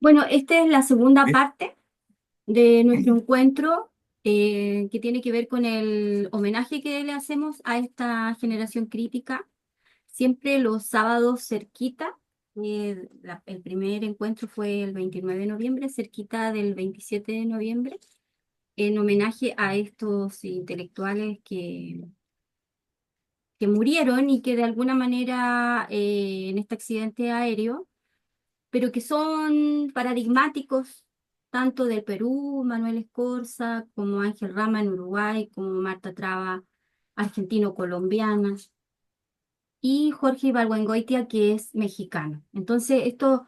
Bueno, esta es la segunda parte de nuestro encuentro que tiene que ver con el homenaje que le hacemos a esta generación crítica, siempre los sábados cerquita. El primer encuentro fue el 29 de noviembre, cerquita del 27 de noviembre, en homenaje a estos intelectuales que murieron y que de alguna manera en este accidente aéreo, pero que son paradigmáticos tanto del Perú, Manuel Escorza, como Ángel Rama en Uruguay, como Marta Traba, argentino-colombiana, y Jorge Ibargüengoitia, que es mexicano. Entonces, esto,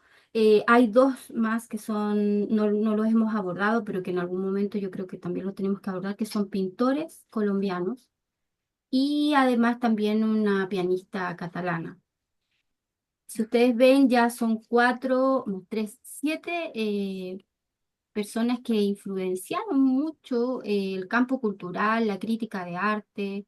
hay dos más que son, no los hemos abordado, pero que en algún momento yo creo que también los tenemos que abordar, que son pintores colombianos y además también una pianista catalana. Si ustedes ven, ya son cuatro, no, tres, siete personas que influenciaron mucho el campo cultural, la crítica de arte,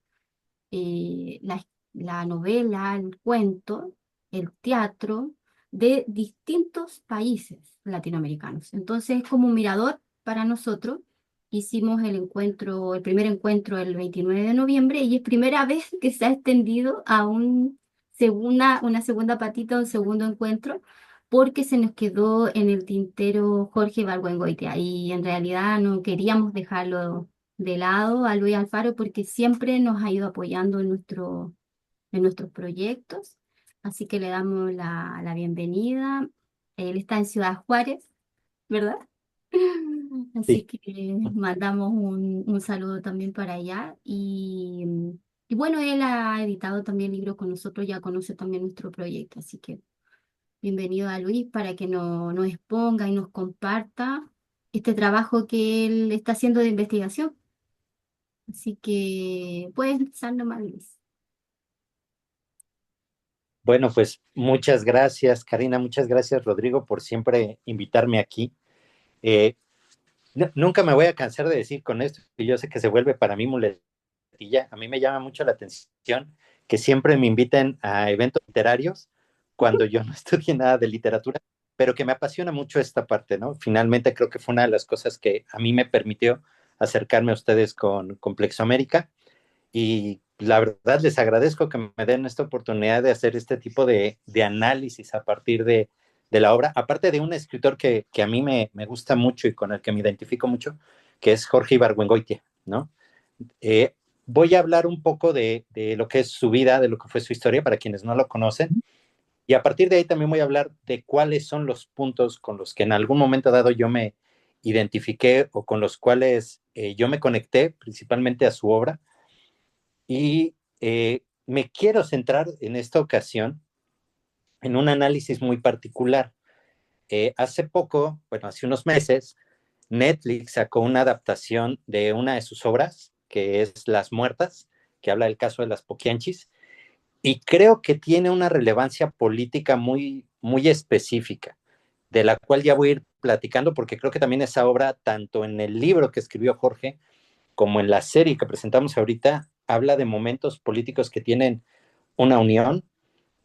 la novela, el cuento, el teatro de distintos países latinoamericanos. Entonces, como un mirador para nosotros, hicimos el encuentro, el primer encuentro el 29 de noviembre y es primera vez que se ha extendido a una segunda patita, un segundo encuentro, porque se nos quedó en el tintero Jorge Ibargüengoitia y en realidad no queríamos dejarlo de lado a Luis Alfaro porque siempre nos ha ido apoyando en nuestros proyectos. Así que le damos la bienvenida. Él está en Ciudad Juárez, ¿verdad? Así Sí. que mandamos un saludo también para allá. Y bueno, él ha editado también libros con nosotros, ya conoce también nuestro proyecto. Así que bienvenido a Luis para que nos exponga y nos comparta este trabajo que él está haciendo de investigación. Así que puedes empezar nomás, Luis. Bueno, pues muchas gracias, Karina, muchas gracias, Rodrigo, por siempre invitarme aquí. Eh, Nunca me voy a cansar de decir con esto, y yo sé que se vuelve para mí muletilla. A mí me llama mucho la atención que siempre me inviten a eventos literarios cuando yo no estudié nada de literatura, pero que me apasiona mucho esta parte, ¿no? Finalmente creo que fue una de las cosas que a mí me permitió acercarme a ustedes con Complexo América. Y la verdad les agradezco que me den esta oportunidad de hacer este tipo de análisis a partir de la obra, aparte de un escritor que a mí me gusta mucho y con el que me identifico mucho, que es Jorge Ibargüengoitia, ¿no? Eh, Voy a hablar un poco de lo que es su vida, de lo que fue su historia, para quienes no lo conocen, y a partir de ahí también voy a hablar de cuáles son los puntos con los que en algún momento dado yo me identifiqué o con los cuales yo me conecté principalmente a su obra y me quiero centrar en esta ocasión en un análisis muy particular. Hace poco, bueno, hace unos meses, Netflix sacó una adaptación de una de sus obras, que es Las Muertas, que habla del caso de las Poquianchis, y creo que tiene una relevancia política muy, muy específica, de la cual ya voy a ir platicando, porque creo que también esa obra, tanto en el libro que escribió Jorge, como en la serie que presentamos ahorita, habla de momentos políticos que tienen una unión,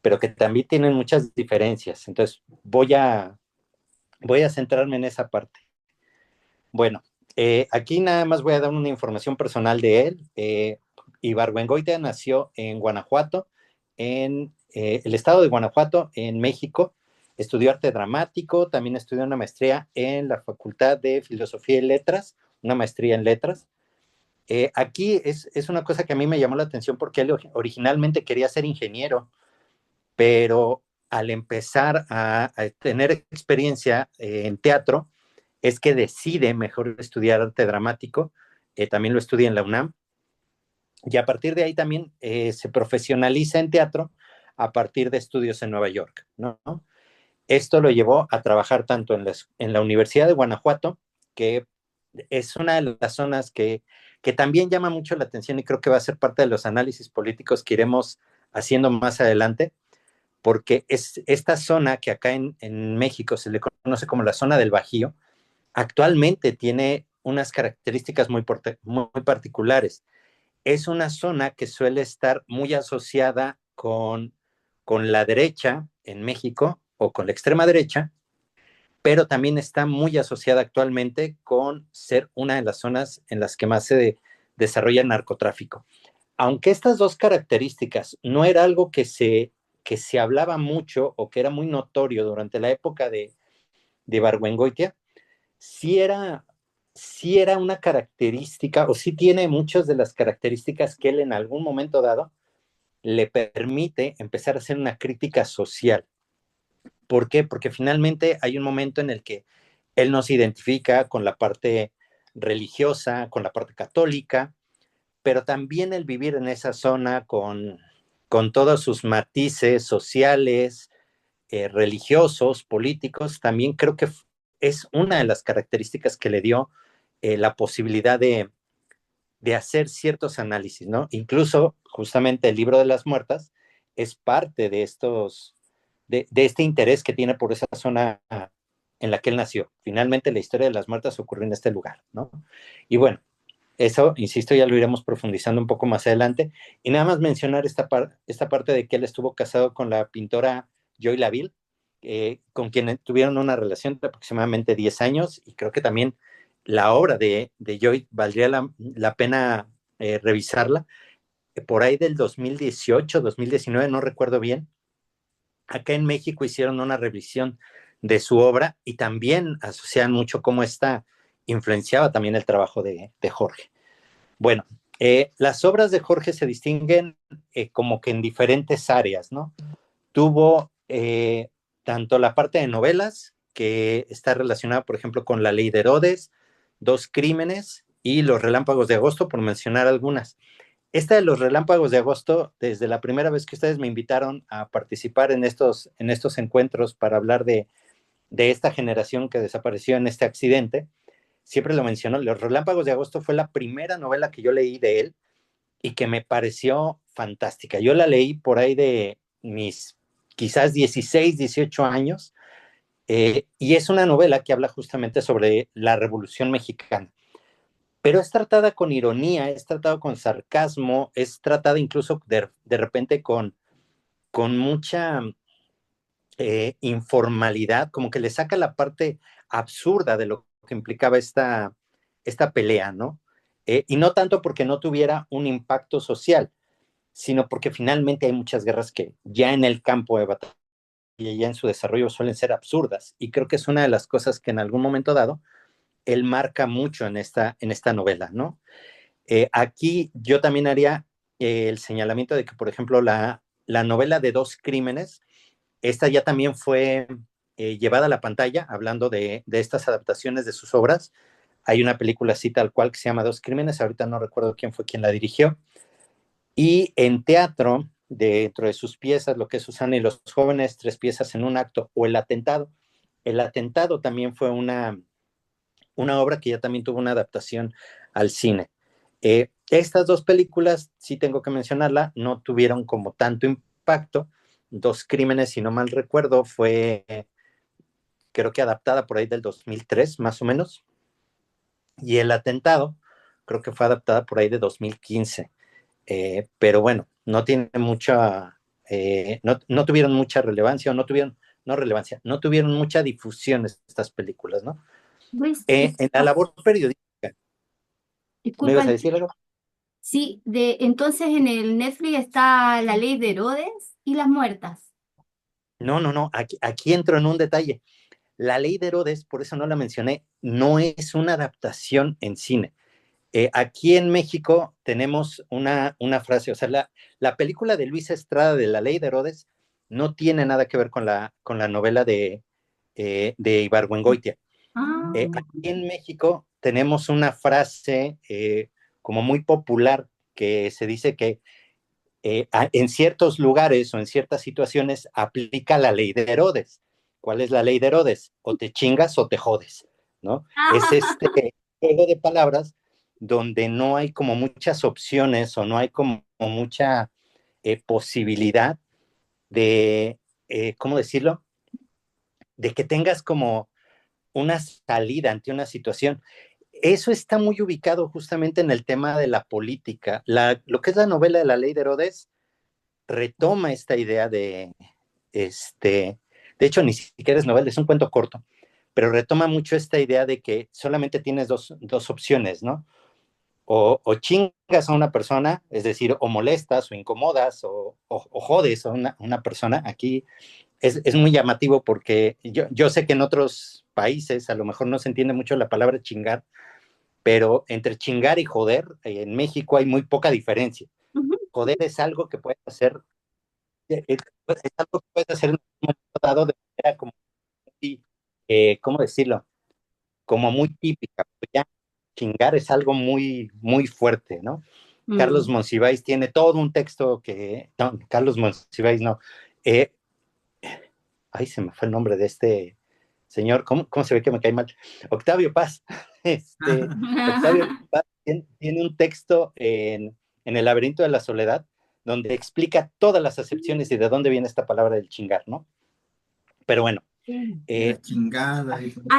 pero que también tienen muchas diferencias. Entonces, voy a centrarme en esa parte. Bueno, aquí nada más voy a dar una información personal de él. Ibargüengoitia nació en Guanajuato, en el estado de Guanajuato, en México. Estudió arte dramático, también estudió una maestría en la Facultad de Filosofía y Letras, una maestría en letras. Aquí es una cosa que a mí me llamó la atención porque él originalmente quería ser ingeniero, pero al empezar a tener experiencia en teatro, es que decide mejor estudiar arte dramático, también lo estudia en la UNAM, y a partir de ahí también se profesionaliza en teatro a partir de estudios en Nueva York, ¿no? Esto lo llevó a trabajar tanto en la Universidad de Guanajuato, que es una de las zonas que también llama mucho la atención y creo que va a ser parte de los análisis políticos que iremos haciendo más adelante, porque es esta zona que acá en México se le conoce como la zona del Bajío, actualmente tiene unas características muy particulares. Es una zona que suele estar muy asociada con la derecha en México o con la extrema derecha, pero también está muy asociada actualmente con ser una de las zonas en las que más se desarrolla el narcotráfico. Aunque estas dos características no era algo que se hablaba mucho o que era muy notorio durante la época de Ibargüengoitia, sí era, sí era una característica, o sí tiene muchas de las características que él en algún momento dado le permite empezar a hacer una crítica social. ¿Por qué? Porque finalmente hay un momento en el que él nos identifica con la parte religiosa, con la parte católica, pero también el vivir en esa zona con todos sus matices sociales, religiosos, políticos, también creo que es una de las características que le dio la posibilidad de hacer ciertos análisis, ¿no? Incluso justamente el libro de las muertas es parte de de este interés que tiene por esa zona en la que él nació. Finalmente la historia de las muertas ocurrió en este lugar, ¿no? Y bueno, eso, insisto, ya lo iremos profundizando un poco más adelante. Y nada más mencionar esta parte de que él estuvo casado con la pintora Joy Laville, con quien tuvieron una relación de aproximadamente 10 años, y creo que también la obra de Joy valdría la pena revisarla. Por ahí del 2018, 2019, no recuerdo bien, acá en México hicieron una revisión de su obra y también asocian mucho cómo esta influenciaba también el trabajo de Jorge. Bueno, las obras de Jorge se distinguen como que en diferentes áreas, ¿no? Tuvo tanto la parte de novelas, que está relacionada, por ejemplo, con La Ley de Herodes, Dos Crímenes y Los Relámpagos de Agosto, por mencionar algunas. Esta de Los Relámpagos de Agosto, desde la primera vez que ustedes me invitaron a participar en estos encuentros para hablar de esta generación que desapareció en este accidente, siempre lo mencionó. Los Relámpagos de Agosto fue la primera novela que yo leí de él y que me pareció fantástica. Yo la leí por ahí de mis quizás 16, 18 años, y es una novela que habla justamente sobre la Revolución Mexicana. Pero es tratada con ironía, es tratada con sarcasmo, es tratada incluso de repente con mucha informalidad, como que le saca la parte absurda de lo que implicaba esta pelea, ¿no? Y no tanto porque no tuviera un impacto social, sino porque finalmente hay muchas guerras que ya en el campo de batalla, ya en su desarrollo suelen ser absurdas. Y creo que es una de las cosas que en algún momento dado él marca mucho en esta novela, ¿no? Aquí yo también haría el señalamiento de que, por ejemplo, la novela de Dos Crímenes, esta ya también fue llevada a la pantalla, hablando de estas adaptaciones de sus obras. Hay una película así tal cual que se llama Dos Crímenes, ahorita no recuerdo quién fue quien la dirigió. Y en teatro, dentro de sus piezas, lo que es Susana y los jóvenes, Tres piezas en un acto, o El atentado. El atentado también fue una obra que ya también tuvo una adaptación al cine. Estas dos películas, sí tengo que mencionarla, no tuvieron como tanto impacto. Dos Crímenes, si no mal recuerdo, fue creo que adaptada por ahí del 2003, más o menos. Y El atentado, creo que fue adaptada por ahí de 2015. Pero bueno, no tiene mucha, no tuvieron mucha relevancia, o no tuvieron, no relevancia, no tuvieron mucha difusión estas películas, ¿no? Luis, En la labor periodística, ¿me disculpa, ibas a decir algo? sí, entonces en el Netflix está La Ley de Herodes y Las Muertas. No, no, no, aquí entro en un detalle. La Ley de Herodes, por eso no la mencioné, no es una adaptación en cine. Aquí en México tenemos una frase, o sea, la película de Luis Estrada de La Ley de Herodes no tiene nada que ver con la novela de Ibargüengoitia. Ah, Aquí en México tenemos una frase como muy popular que se dice que en ciertos lugares o en ciertas situaciones aplica la ley de Herodes. ¿Cuál es la ley de Herodes? O te chingas o te jodes, ¿no? Es este juego de palabras donde no hay como muchas opciones o no hay como mucha posibilidad de, ¿cómo decirlo? De que tengas como una salida ante una situación. Eso está muy ubicado justamente en el tema de la política. Lo que es la novela de la ley de Herodes retoma esta idea de hecho, ni siquiera es novela, es un cuento corto, pero retoma mucho esta idea de que solamente tienes dos opciones, ¿no? O chingas a una persona, es decir, o molestas o incomodas o jodes a una persona. Aquí es muy llamativo porque yo sé que en otros países a lo mejor no se entiende mucho la palabra chingar, pero entre chingar y joder, en México hay muy poca diferencia. Ujú. Joder es algo que puedes hacer, es algo que puedes hacer en un momento dado de manera como muy, ¿cómo decirlo? Como muy típica. Ya chingar es algo muy, muy fuerte, ¿no? Carlos Mm. Monsiváis tiene todo un texto que, no, Carlos Monsiváis no, eh, ay, se me fue el nombre de este señor, ¿cómo se ve que me cae mal? Octavio Paz, Octavio Paz tiene un texto en El laberinto de la soledad, donde explica todas las acepciones y de dónde viene esta palabra del chingar, ¿no? Pero bueno, Sí. eh,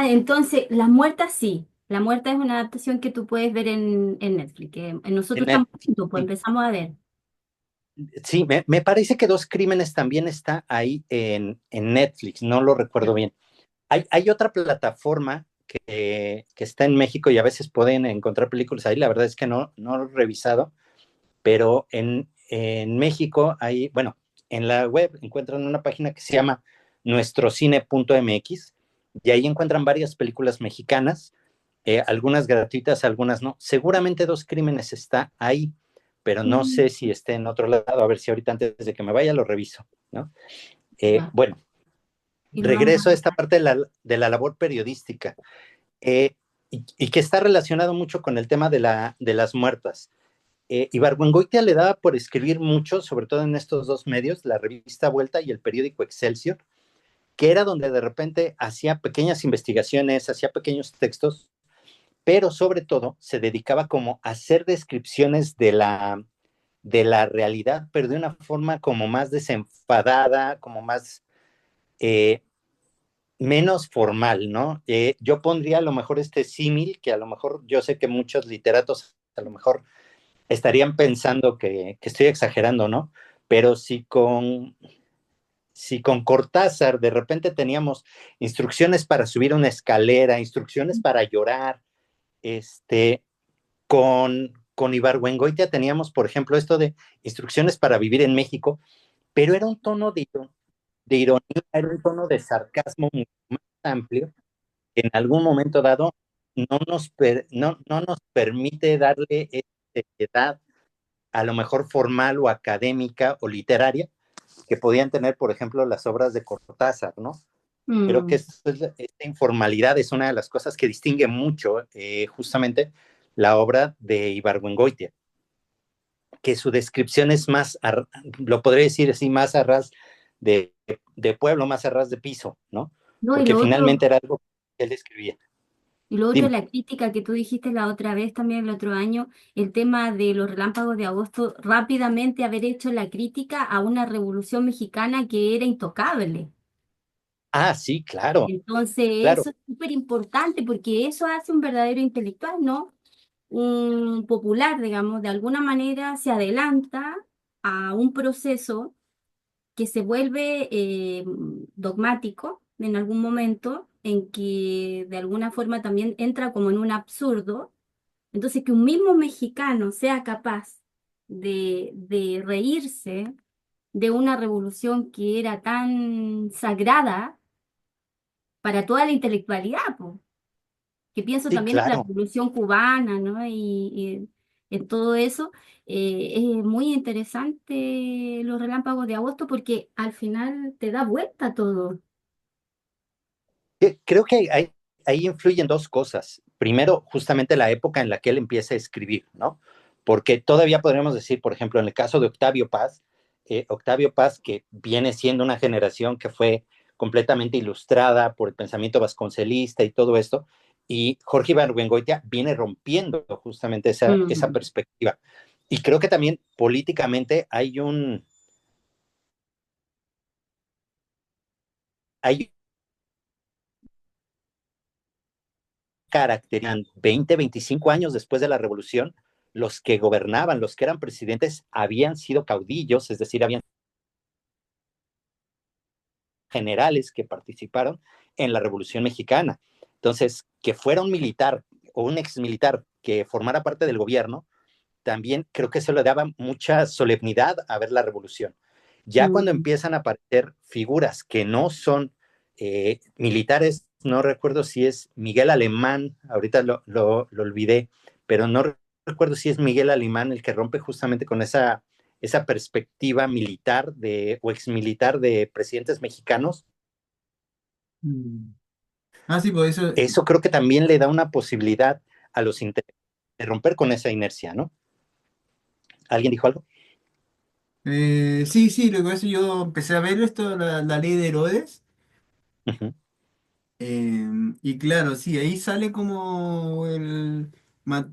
Entonces, La Muerta sí. La Muerta es una adaptación que tú puedes ver en Netflix. Nosotros en estamos juntos, pues empezamos a ver. sí, me parece que Dos Crímenes también está ahí en Netflix, no lo recuerdo bien. Hay otra plataforma que está en México y a veces pueden encontrar películas ahí, la verdad es que no lo he revisado, pero en México hay, bueno, en la web encuentran una página que se llama nuestrocine.mx y ahí encuentran varias películas mexicanas, algunas gratuitas, algunas no. Seguramente Dos Crímenes está ahí, pero no Mm. sé si esté en otro lado, a ver si ahorita antes de que me vaya lo reviso, ¿no? Ya, Bueno, y lo vamos regreso a esta a... parte de la labor periodística, eh, y que está relacionado mucho con el tema de las muertas. Ibargüengoitia le daba por escribir mucho, sobre todo en estos dos medios, la revista Vuelta y el periódico Excelsior, que era donde de repente hacía pequeñas investigaciones, hacía pequeños textos, pero sobre todo se dedicaba como a hacer descripciones de la realidad, pero de una forma como más desenfadada, como más, eh, menos formal, ¿no? Yo pondría a lo mejor este símil, que a lo mejor yo sé que muchos literatos a lo mejor estarían pensando que estoy exagerando, ¿no? Pero si con Cortázar de repente teníamos instrucciones para subir una escalera, instrucciones para llorar, este, con Ibargüengoitia teníamos, por ejemplo, esto de instrucciones para vivir en México, pero era un tono de ironía, era un tono de sarcasmo muy más amplio que en algún momento dado no nos permite darle seriedad a lo mejor formal o académica o literaria que podían tener, por ejemplo, las obras de Cortázar, ¿no? Creo que Mm. esta informalidad es una de las cosas que distingue mucho, justamente la obra de Ibargüengoitia, que su descripción es más, lo podría decir así, más a ras de, de pueblo, más a ras de piso, ¿no? No, Porque finalmente era algo que él escribía. y lo otro, Dime. la crítica que tú dijiste la otra vez, también el otro año, el tema de los relámpagos de agosto, rápidamente haber hecho la crítica a una revolución mexicana que era intocable. Ah, sí, claro, Entonces, claro. eso es súper importante porque eso hace un verdadero intelectual, ¿no? Un popular, digamos, de alguna manera se adelanta a un proceso que se vuelve dogmático en algún momento, en que de alguna forma también entra como en un absurdo. Entonces, que un mismo mexicano sea capaz de reírse de una revolución que era tan sagrada para toda la intelectualidad, po, que pienso Sí, también en la claro. revolución cubana, ¿no? Y en todo eso, es muy interesante los relámpagos de agosto porque al final te da vuelta todo. Creo que ahí influyen dos cosas. Primero, justamente la época en la que él empieza a escribir, ¿no? Porque todavía podríamos decir, por ejemplo, en el caso de Octavio Paz, que viene siendo una generación que fue completamente ilustrada por el pensamiento vasconcelista y todo esto, y Jorge Ibargüengoitia viene rompiendo justamente esa Mm. perspectiva. Y creo que también políticamente hay características. 20, 25 años después de la revolución, los que gobernaban, los que eran presidentes, habían sido caudillos, es decir, habían generales que participaron en la Revolución Mexicana. Entonces, que fuera un militar o un ex militar que formara parte del gobierno, también creo que eso le daba mucha solemnidad a ver la revolución. Ya cuando Mm. empiezan a aparecer figuras que no son militares, no recuerdo si es Miguel Alemán, ahorita lo olvidé, pero no recuerdo si es Miguel Alemán el que rompe justamente con esa perspectiva militar o exmilitar de presidentes mexicanos. Mm. Ah, sí, pues eso. Eso creo que también le da una posibilidad a los de romper con esa inercia, ¿no? ¿Alguien dijo algo? Sí, sí, lo que pasa es que yo empecé a ver esto, la ley de Herodes. Uh -huh, Y claro, sí, ahí sale como en la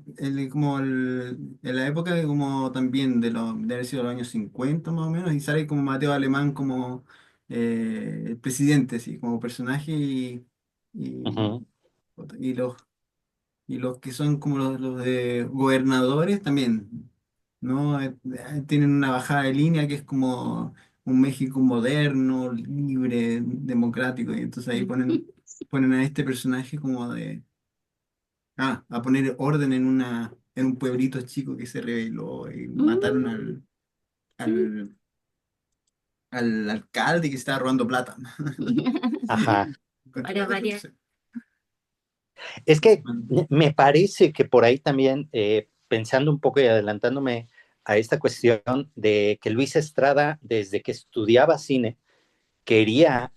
época de como también de haber sido los años 50 más o menos, y sale como Mateo Alemán como el presidente, sí, como personaje uh y, -huh. y los y los que son como los de gobernadores también, ¿no? Tienen una bajada de línea que es como un México moderno, libre, democrático, y entonces ahí ponen a este personaje como a poner orden en un pueblito chico que se rebeló y mataron al, al alcalde que estaba robando plata. Ajá. Para variar. Es que me parece que por ahí también, pensando un poco y adelantándome a esta cuestión de que Luis Estrada, desde que estudiaba cine, quería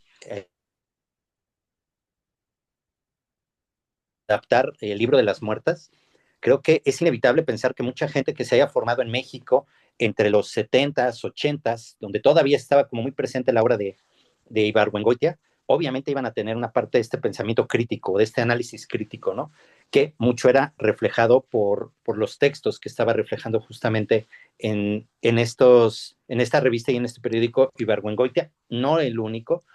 adaptar el libro de las muertas, creo que es inevitable pensar que mucha gente que se haya formado en México entre los 70s, 80s, donde todavía estaba como muy presente la obra de Ibargüengoitia, obviamente iban a tener una parte de este pensamiento crítico, de este análisis crítico, ¿no? Que mucho era reflejado por los textos que estaba reflejando justamente en esta revista y en este periódico Ibargüengoitia, no el único.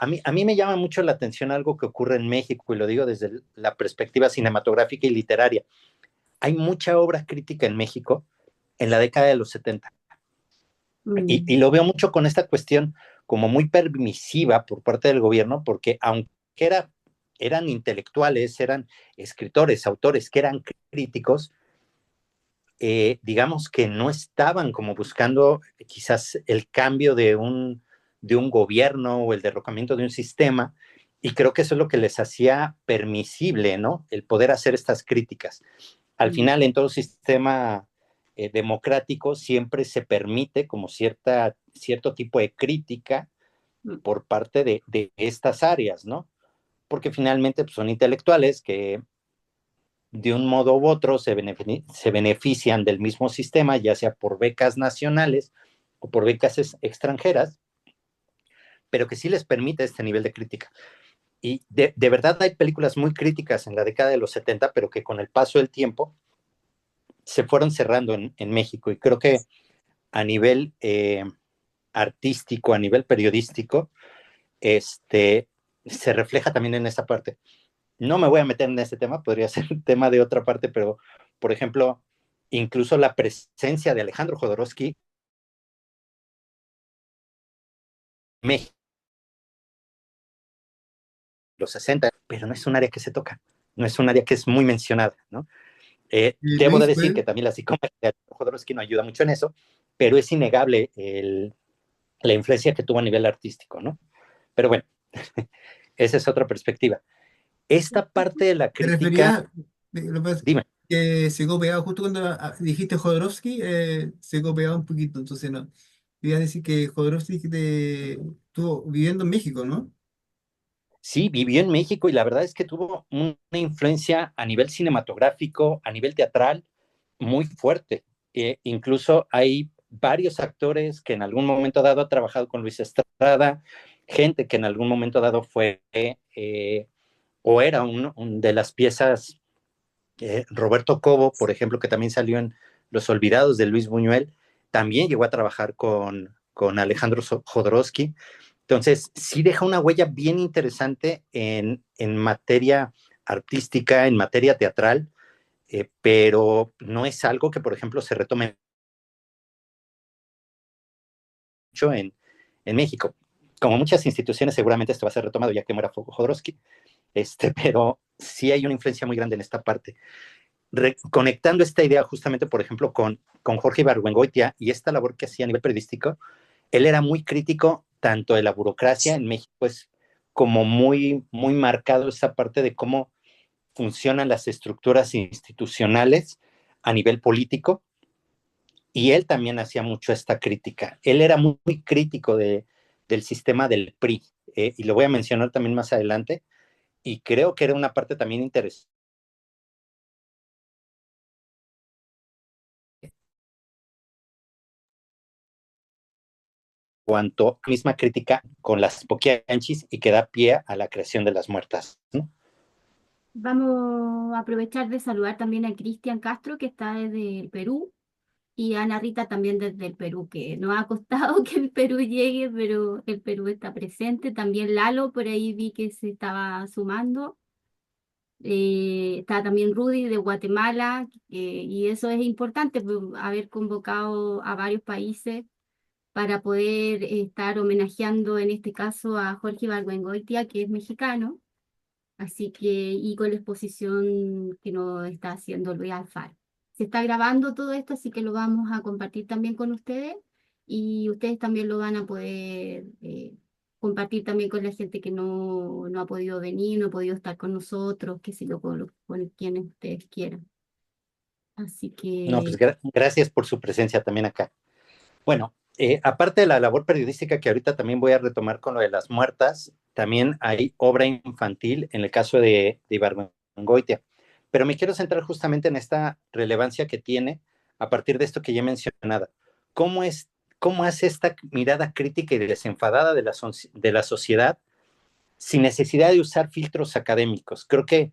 A mí me llama mucho la atención algo que ocurre en México, y lo digo desde la perspectiva cinematográfica y literaria. Hay mucha obra crítica en México en la década de los 70. Y Mm. lo veo mucho con esta cuestión como muy permisiva por parte del gobierno, porque aunque eran intelectuales, eran escritores, autores que eran críticos, digamos que no estaban como buscando quizás el cambio de un gobierno o el derrocamiento de un sistema, y creo que eso es lo que les hacía permisible, ¿no? El poder hacer estas críticas. Al Mm. final, en todo sistema democrático siempre se permite como cierto tipo de crítica Mm. por parte de estas áreas, ¿no? Porque finalmente pues, son intelectuales que de un modo u otro se benefician del mismo sistema, ya sea por becas nacionales o por becas extranjeras, pero que sí les permite este nivel de crítica. Y de verdad hay películas muy críticas en la década de los 70, pero que con el paso del tiempo se fueron cerrando en México. Y creo que a nivel artístico, a nivel periodístico, se refleja también en esta parte. No me voy a meter en este tema, podría ser tema de otra parte, pero, por ejemplo, incluso la presencia de Alejandro Jodorowsky en México, los 60, pero no es un área que se toca, no es un área que es muy mencionada, ¿no? Debo de Luis, decir pues, que también la psicología de Jodorowsky no ayuda mucho en eso, pero es innegable la influencia que tuvo a nivel artístico, ¿no? Pero bueno, esa es otra perspectiva. Esta parte de la te crítica, referías, lo que pasa es dime, que se quedó pegado justo cuando dijiste Jodorowsky, se quedó pegado un poquito, entonces no. Iba a decir que Jodorowsky estuvo viviendo en México, ¿no? sí, vivió en México y la verdad es que tuvo una influencia a nivel cinematográfico, a nivel teatral, muy fuerte. Incluso hay varios actores que en algún momento dado ha trabajado con Luis Estrada, gente que en algún momento dado fue o era de las piezas, Roberto Cobo, por ejemplo, que también salió en Los Olvidados de Luis Buñuel, también llegó a trabajar con Alejandro Jodorowsky. Entonces, sí deja una huella bien interesante en materia artística, en materia teatral, pero no es algo que, por ejemplo, se retome mucho en México. como muchas instituciones, seguramente esto va a ser retomado ya que muera Jodorowsky, pero sí hay una influencia muy grande en esta parte. Conectando esta idea justamente, por ejemplo, con Jorge Ibargüengoitia y esta labor que hacía a nivel periodístico, él era muy crítico tanto de la burocracia en México, pues, como muy, muy marcado esa parte de cómo funcionan las estructuras institucionales a nivel político, y él también hacía mucho esta crítica. Él era muy, muy crítico del sistema del PRI, y lo voy a mencionar también más adelante, y creo que era una parte también interesante cuanto a misma crítica con las poquianchis y que da pie a la creación de las muertas, ¿no? Vamos a aprovechar de saludar también a Cristian Castro, que está desde el Perú, y a Ana Rita también desde el Perú, que nos ha costado que el Perú llegue, pero el Perú está presente. También Lalo, por ahí vi que se estaba sumando. Está también Rudy de Guatemala, y eso es importante, pues, haber convocado a varios países para poder estar homenajeando en este caso a Jorge Ibargüengoitia, que es mexicano, así que, y con la exposición que nos está haciendo Luis Alfaro. Se está grabando todo esto, así que lo vamos a compartir también con ustedes, y ustedes también lo van a poder compartir también con la gente que no ha podido venir, no ha podido estar con nosotros, que sé yo, con quienes ustedes quieran. Así No, pues que gracias por su presencia también acá. Bueno, aparte de la labor periodística que ahorita también voy a retomar con lo de las muertas, también hay obra infantil en el caso de Ibargüengoitia. Pero me quiero centrar justamente en esta relevancia que tiene a partir de esto que ya he mencionado. ¿Cómo, es, cómo hace esta mirada crítica y desenfadada de la sociedad sin necesidad de usar filtros académicos? Creo que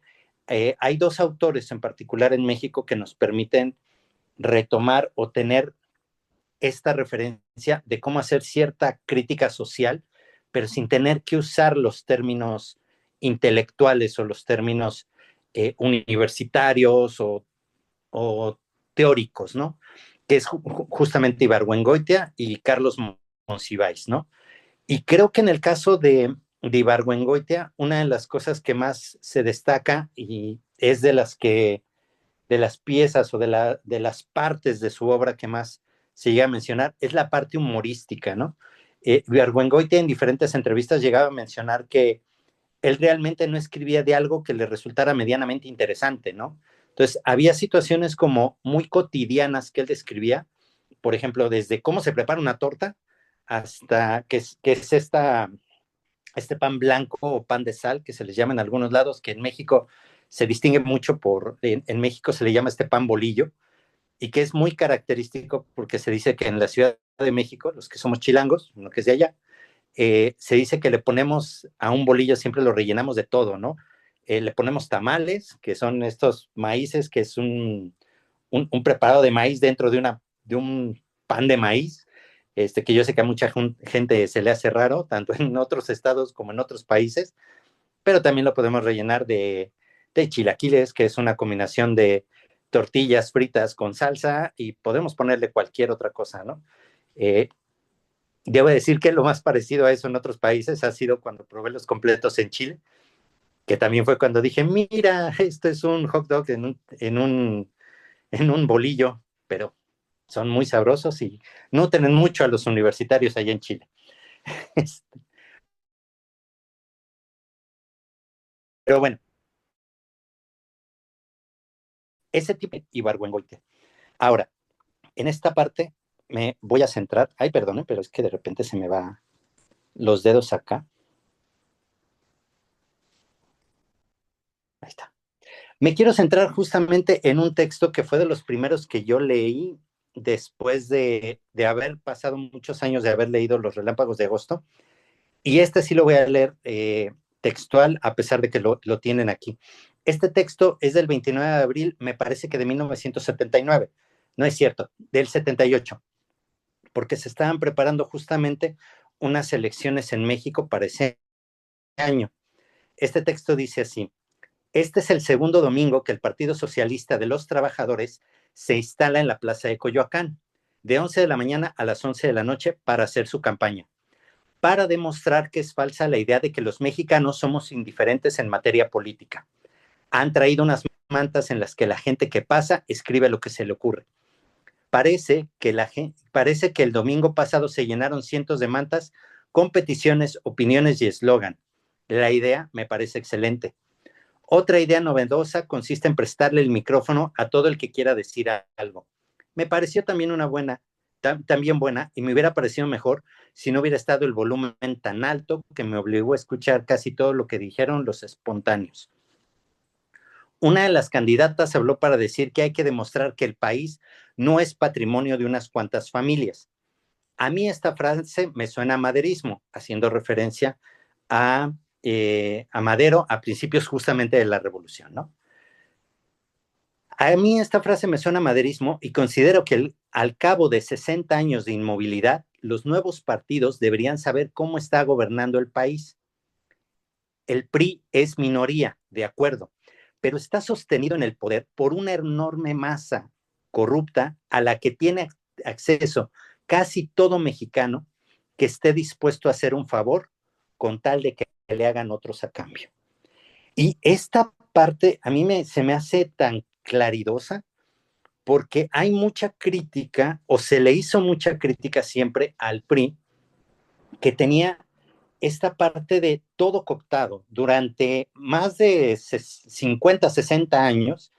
hay dos autores en particular en México que nos permiten retomar o tener esta referencia de cómo hacer cierta crítica social, pero sin tener que usar los términos intelectuales o los términos universitarios o teóricos, ¿no? Que es justamente Ibargüengoitia y Carlos Monsiváis, ¿no? Y creo que en el caso de Ibargüengoitia, una de las cosas que más se destaca y es de las piezas o de las partes de su obra que más se llega a mencionar, es la parte humorística, ¿no? Ibargüengoitia en diferentes entrevistas llegaba a mencionar que él realmente no escribía de algo que le resultara medianamente interesante, ¿no? Entonces, había situaciones como muy cotidianas que él describía, por ejemplo, desde cómo se prepara una torta hasta que es este pan blanco o pan de sal, que se les llama en algunos lados, que en México se distingue mucho en México se le llama este pan bolillo, y que es muy característico porque se dice que en la Ciudad de México, los que somos chilangos, uno que es de allá, se dice que le ponemos a un bolillo, siempre lo rellenamos de todo, ¿no? Le ponemos tamales, que son estos maíces, que es un preparado de maíz dentro de un pan de maíz, que yo sé que a mucha gente se le hace raro, tanto en otros estados como en otros países, pero también lo podemos rellenar de chilaquiles, que es una combinación de tortillas fritas con salsa, y podemos ponerle cualquier otra cosa, ¿no? Eh, Debo decir que lo más parecido a eso en otros países ha sido cuando probé los completos en Chile, que también fue cuando dije, mira, esto es un hot dog en un bolillo, pero son muy sabrosos y no tienen mucho a los universitarios allá en Chile. Pero bueno, ese tipo de Ibargüengoitia. Ahora, en esta parte me voy a centrar, ay, perdone, pero es que de repente se me va los dedos acá. Ahí está. Me quiero centrar justamente en un texto que fue de los primeros que yo leí después de haber pasado muchos años de haber leído Los Relámpagos de Agosto. Y este sí lo voy a leer textual, a pesar de que lo tienen aquí. Este texto es del 29 de abril, me parece que de 1979. No es cierto, del 78, porque se estaban preparando justamente unas elecciones en México para ese año. Este texto dice así: este es el segundo domingo que el Partido Socialista de los Trabajadores se instala en la plaza de Coyoacán, de 11 de la mañana a las 11 de la noche para hacer su campaña. para demostrar que es falsa la idea de que los mexicanos somos indiferentes en materia política. Han traído unas mantas en las que la gente que pasa escribe lo que se le ocurre. Parece que el domingo pasado se llenaron cientos de mantas con peticiones, opiniones y eslogan. La idea me parece excelente. Otra idea novedosa consiste en prestarle el micrófono a todo el que quiera decir algo. Me pareció también también buena, y me hubiera parecido mejor si no hubiera estado el volumen tan alto que me obligó a escuchar casi todo lo que dijeron los espontáneos. Una de las candidatas habló para decir que hay que demostrar que el país no es patrimonio de unas cuantas familias. A mí esta frase me suena a maderismo, haciendo referencia a Madero a principios justamente de la revolución, ¿no? A mí esta frase me suena a maderismo y considero que al cabo de 60 años de inmovilidad, los nuevos partidos deberían saber cómo está gobernando el país. El PRI es minoría, de acuerdo, pero está sostenido en el poder por una enorme masa corrupta a la que tiene acceso casi todo mexicano que esté dispuesto a hacer un favor con tal de que le hagan otros a cambio. Y esta parte a mí se me hace tan claridosa porque hay mucha crítica, o se le hizo mucha crítica siempre al PRI, que tenía esta parte de todo cooptado. Durante más de 50, 60 años,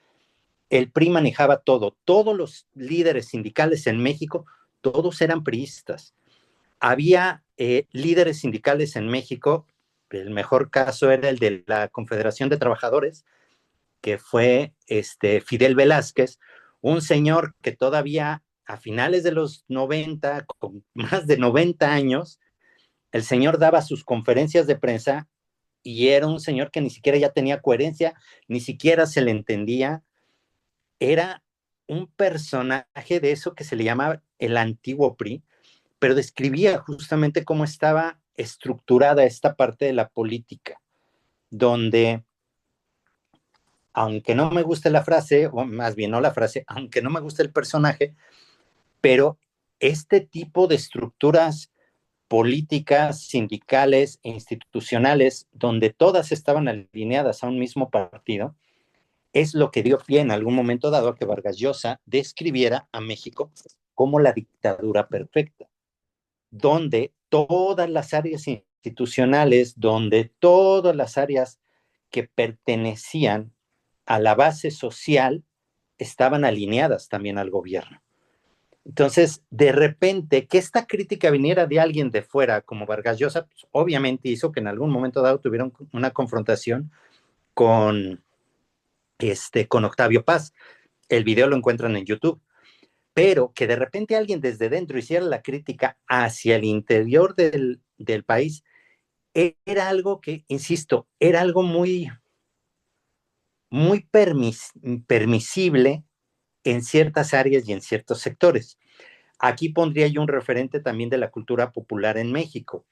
el PRI manejaba todo. Todos los líderes sindicales en México, todos eran priistas. Había líderes sindicales en México, el mejor caso era el de la Confederación de Trabajadores, que fue Fidel Velázquez, un señor que todavía a finales de los 90, con más de 90 años, el señor daba sus conferencias de prensa y era un señor que ni siquiera ya tenía coherencia, ni siquiera se le entendía. Era un personaje de eso que se le llamaba el antiguo PRI, pero describía justamente cómo estaba estructurada esta parte de la política, donde, aunque no me guste la frase, o más bien no la frase, aunque no me guste el personaje, pero este tipo de estructuras políticas, sindicales e institucionales, donde todas estaban alineadas a un mismo partido, es lo que dio pie en algún momento dado a que Vargas Llosa describiera a México como la dictadura perfecta, donde todas las áreas institucionales, donde todas las áreas que pertenecían a la base social estaban alineadas también al gobierno. Entonces, de repente, que esta crítica viniera de alguien de fuera, como Vargas Llosa, pues, obviamente hizo que en algún momento dado tuvieron una confrontación con, con Octavio Paz. El video lo encuentran en YouTube. Pero que de repente alguien desde dentro hiciera la crítica hacia el interior del país, era algo que, insisto, era algo muy, muy permisible en ciertas áreas y en ciertos sectores. Aquí pondría yo un referente también de la cultura popular en México.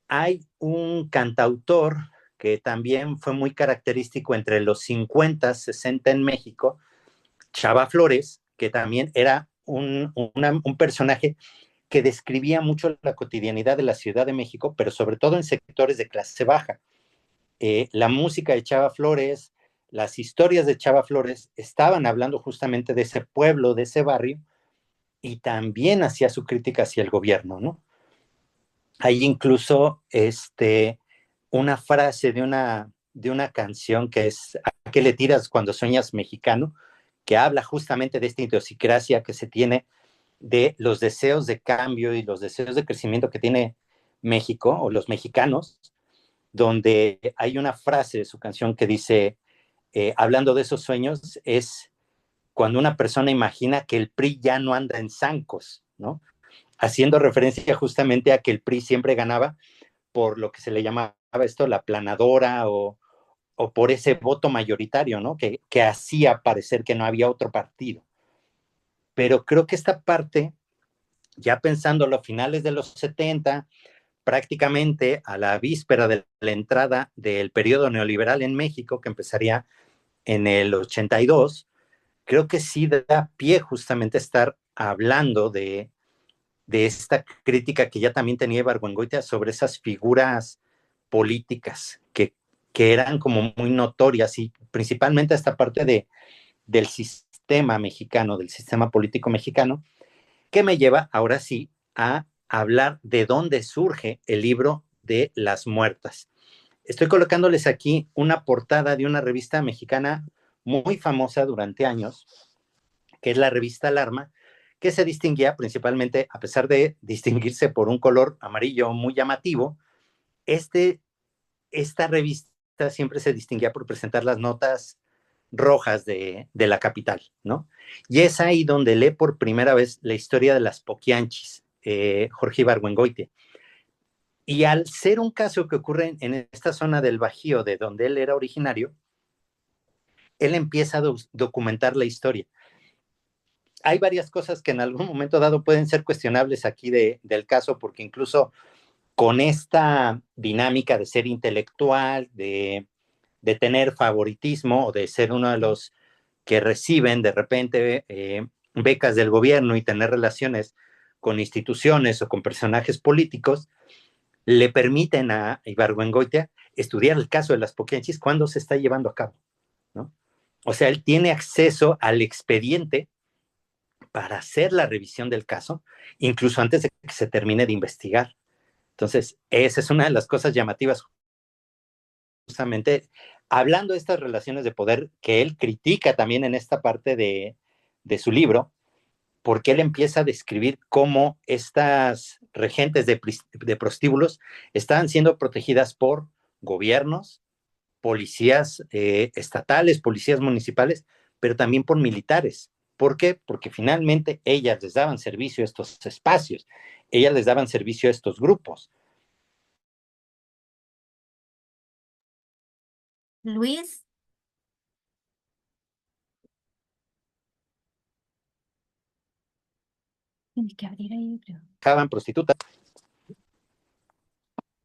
Hay un cantautor que también fue muy característico entre los 50, 60 en México, Chava Flores, que también era un personaje que describía mucho la cotidianidad de la Ciudad de México, pero sobre todo en sectores de clase baja. La música de Chava Flores, las historias de Chava Flores estaban hablando justamente de ese pueblo, de ese barrio, y también hacía su crítica hacia el gobierno, ¿no? Hay incluso una frase de una canción que es ¿a qué le tiras cuando sueñas mexicano?, que habla justamente de esta idiosincrasia que se tiene de los deseos de cambio y los deseos de crecimiento que tiene México o los mexicanos, donde hay una frase de su canción que dice, hablando de esos sueños, es cuando una persona imagina que el PRI ya no anda en zancos, ¿no? Haciendo referencia justamente a que el PRI siempre ganaba por lo que se le llamaba esto la planadora o por ese voto mayoritario, ¿no? Que hacía parecer que no había otro partido. Pero creo que esta parte, ya pensándolo a finales de los 70, prácticamente a la víspera de la entrada del periodo neoliberal en México, que empezaría en el 82, creo que sí da pie justamente a estar hablando de de esta crítica que ya también tenía Ibargüengoitia sobre esas figuras políticas que eran como muy notorias, y principalmente esta parte del sistema mexicano, del sistema político mexicano, que me lleva ahora sí a hablar de dónde surge el libro de Las Muertas. Estoy colocándoles aquí una portada de una revista mexicana muy famosa durante años, que es la revista Alarma, que se distinguía principalmente, a pesar de distinguirse por un color amarillo muy llamativo, esta revista siempre se distinguía por presentar las notas rojas de la capital, ¿no? Y es ahí donde lee por primera vez la historia de las Poquianchis, Jorge Ibargüengoitia. Y al ser un caso que ocurre en esta zona del Bajío, de donde él era originario, él empieza a documentar la historia. Hay varias cosas que en algún momento dado pueden ser cuestionables aquí del caso, porque incluso con esta dinámica de ser intelectual, de tener favoritismo o de ser uno de los que reciben de repente becas del gobierno y tener relaciones con instituciones o con personajes políticos, le permiten a Ibargüengoitia estudiar el caso de las Poquianchis cuando se está llevando a cabo, ¿no? O sea, él tiene acceso al expediente para hacer la revisión del caso, incluso antes de que se termine de investigar. Entonces, esa es una de las cosas llamativas, justamente hablando de estas relaciones de poder que él critica también en esta parte de su libro, porque él empieza a describir cómo estas regentes de prostíbulos estaban siendo protegidas por gobiernos, policías estatales, policías municipales, pero también por militares. ¿Por qué? Porque finalmente ellas les daban servicio a estos espacios, ellas les daban servicio a estos grupos. Luis, tienes que abrir ahí, creo. Dejaban prostitutas.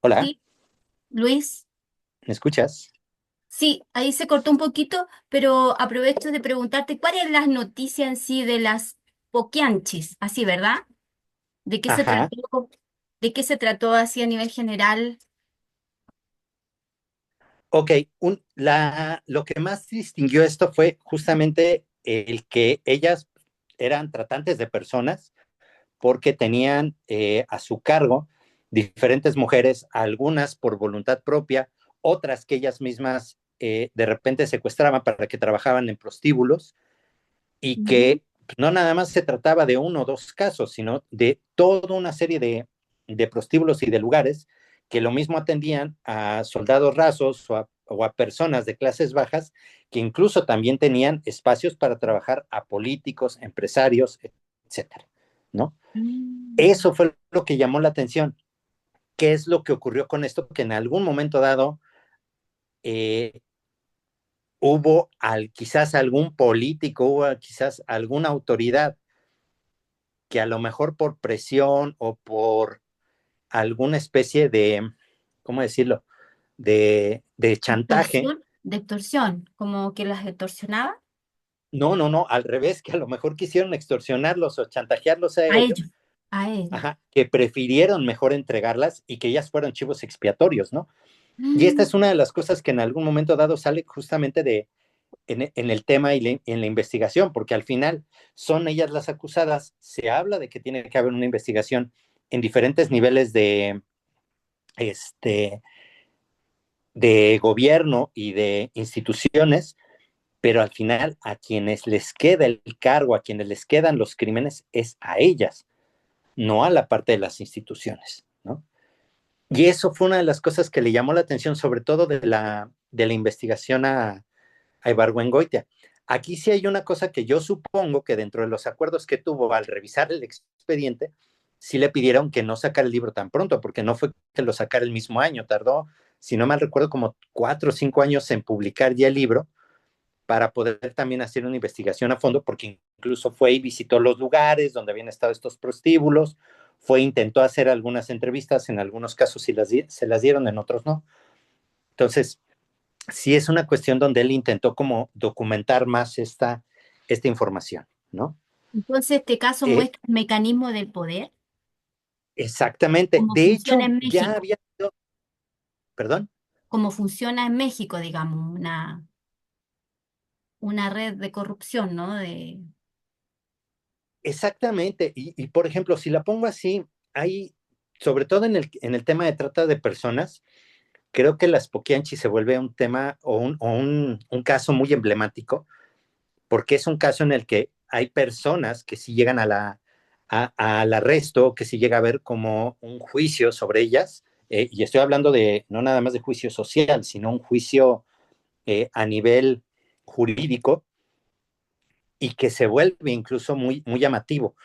Hola, Sí, Luis. ¿me escuchas? Sí, ahí se cortó un poquito, pero aprovecho de preguntarte, ¿cuál es la noticia en sí de las Poquianchis? Así, ¿verdad? ¿De qué se Ajá. trató? ¿De qué se trató así a nivel general? Ok, lo que más distinguió esto fue justamente el que ellas eran tratantes de personas porque tenían a su cargo diferentes mujeres, algunas por voluntad propia, otras que ellas mismas de repente secuestraban para que trabajaban en prostíbulos, y Ujú. que no nada más se trataba de uno o dos casos, sino de toda una serie de prostíbulos y de lugares que lo mismo atendían a soldados rasos o a personas de clases bajas, que incluso también tenían espacios para trabajar a políticos, empresarios, etcétera, ¿no? Mm. Eso fue lo que llamó la atención. ¿Qué es lo que ocurrió con esto? Que en algún momento dado eh, hubo quizás algún político, hubo quizás alguna autoridad que a lo mejor por presión o por alguna especie de, ¿cómo decirlo?, de chantaje. De extorsión, como que las extorsionaba No, al revés, que a lo mejor quisieron extorsionarlos o chantajearlos a a ellos, ellos, a ellos. ajá, que prefirieron mejor entregarlas y que ellas fueron chivos expiatorios, ¿no? Y esta Mm. es una de las cosas que en algún momento dado sale justamente en el tema y en la investigación, porque al final son ellas las acusadas, se habla de que tiene que haber una investigación en diferentes niveles este, de gobierno y de instituciones, pero al final a quienes les queda el cargo, a quienes les quedan los crímenes, es a ellas, no a la parte de las instituciones, ¿no? Y eso fue una de las cosas que le llamó la atención, sobre todo de la investigación a Ibargüengoitia. Aquí sí hay una cosa que yo supongo que dentro de los acuerdos que tuvo al revisar el expediente, sí le pidieron que no sacara el libro tan pronto, porque no fue que lo sacara el mismo año, tardó, si no mal recuerdo, como 4 o 5 años en publicar ya el libro, para poder también hacer una investigación a fondo, porque incluso fue y visitó los lugares donde habían estado estos prostíbulos, intentó hacer algunas entrevistas, en algunos casos sí se las dieron, en otros no. Entonces, sí es una cuestión donde él intentó como documentar más esta información, ¿no? Entonces, este caso Eh, muestra el mecanismo del poder. Exactamente. Como De funciona hecho, en ya México, había sido, perdón. como funciona en México, digamos, una red de corrupción, ¿no? Exactamente. Por ejemplo, si la pongo así, hay, sobre todo en el tema de trata de personas, creo que las Poquianchi se vuelve un tema un caso muy emblemático, porque es un caso en el que hay personas que sí llegan al arresto, que sí llega a haber como un juicio sobre ellas, y estoy hablando de no nada más de juicio social, sino un juicio a nivel jurídico y que se vuelve incluso muy llamativo.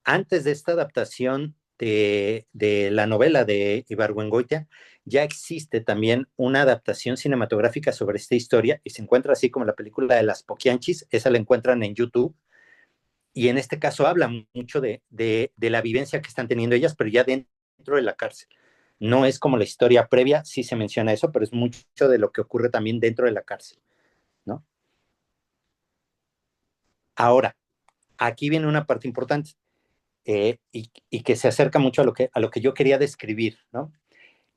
Antes de esta adaptación de la novela de Ibargüengoitia, ya existe también una adaptación cinematográfica sobre esta historia y se encuentra así como la película de las Poquianchis, esa la encuentran en YouTube, y en este caso habla mucho de la vivencia que están teniendo ellas, pero ya dentro de la cárcel. No es como la historia previa, sí se menciona eso, pero es mucho de lo que ocurre también dentro de la cárcel, ¿no? Ahora, aquí viene una parte importante. Y que se acerca mucho a lo que yo quería describir, ¿no?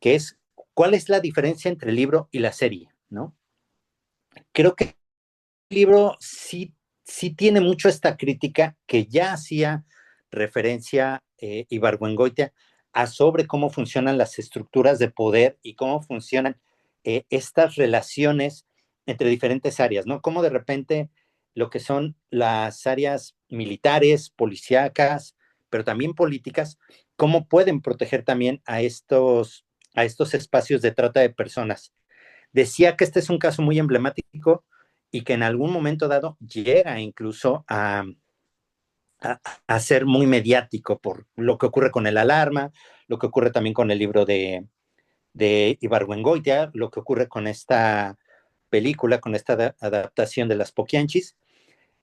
Que es, ¿cuál es la diferencia entre el libro y la serie, ¿no? Creo que el libro sí tiene mucho esta crítica que ya hacía referencia Ibargüengoitia a sobre cómo funcionan las estructuras de poder y cómo funcionan estas relaciones entre diferentes áreas, ¿no? Cómo de repente lo que son las áreas militares, policíacas, pero también políticas, cómo pueden proteger también a estos espacios de trata de personas. Decía que este es un caso muy emblemático y que en algún momento dado llega incluso a ser muy mediático por lo que ocurre con el Alarma, lo que ocurre también con el libro de Ibargüengoitia, lo que ocurre con esta película, con esta adaptación de las Poquianchis,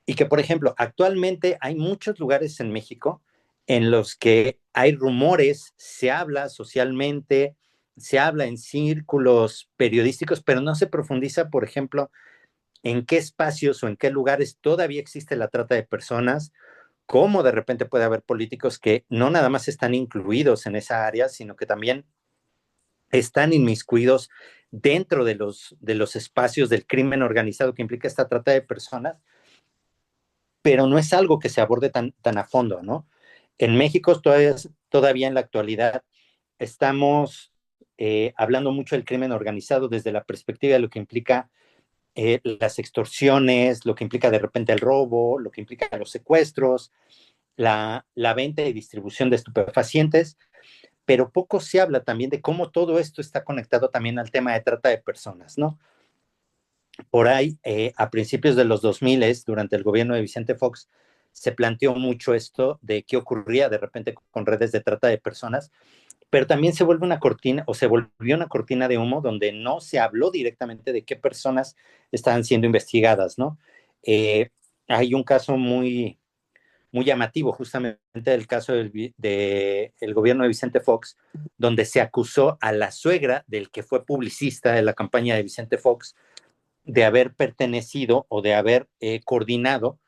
y que, por ejemplo, actualmente hay muchos lugares en México en los que hay rumores, se habla socialmente, se habla en círculos periodísticos, pero no se profundiza, por ejemplo, en qué espacios o en qué lugares todavía existe la trata de personas, cómo de repente puede haber políticos que no nada más están incluidos en esa área, sino que también están inmiscuidos dentro de los espacios del crimen organizado que implica esta trata de personas, pero no es algo que se aborde tan a fondo, ¿no? En México todavía en la actualidad estamos hablando mucho del crimen organizado desde la perspectiva de lo que implica las extorsiones, lo que implica de repente el robo, lo que implica los secuestros, la venta y distribución de estupefacientes, pero poco se habla también de cómo todo esto está conectado también al tema de trata de personas, ¿no? Por ahí, a principios de los 2000, durante el gobierno de Vicente Fox, se planteó mucho esto de qué ocurría de repente con redes de trata de personas, pero también se vuelve una cortina o se volvió una cortina de humo donde no se habló directamente de qué personas estaban siendo investigadas, ¿no? Eh, Hay un caso muy llamativo, justamente el caso el gobierno de Vicente Fox, donde se acusó a la suegra del que fue publicista de la campaña de Vicente Fox de haber pertenecido o de haber coordinado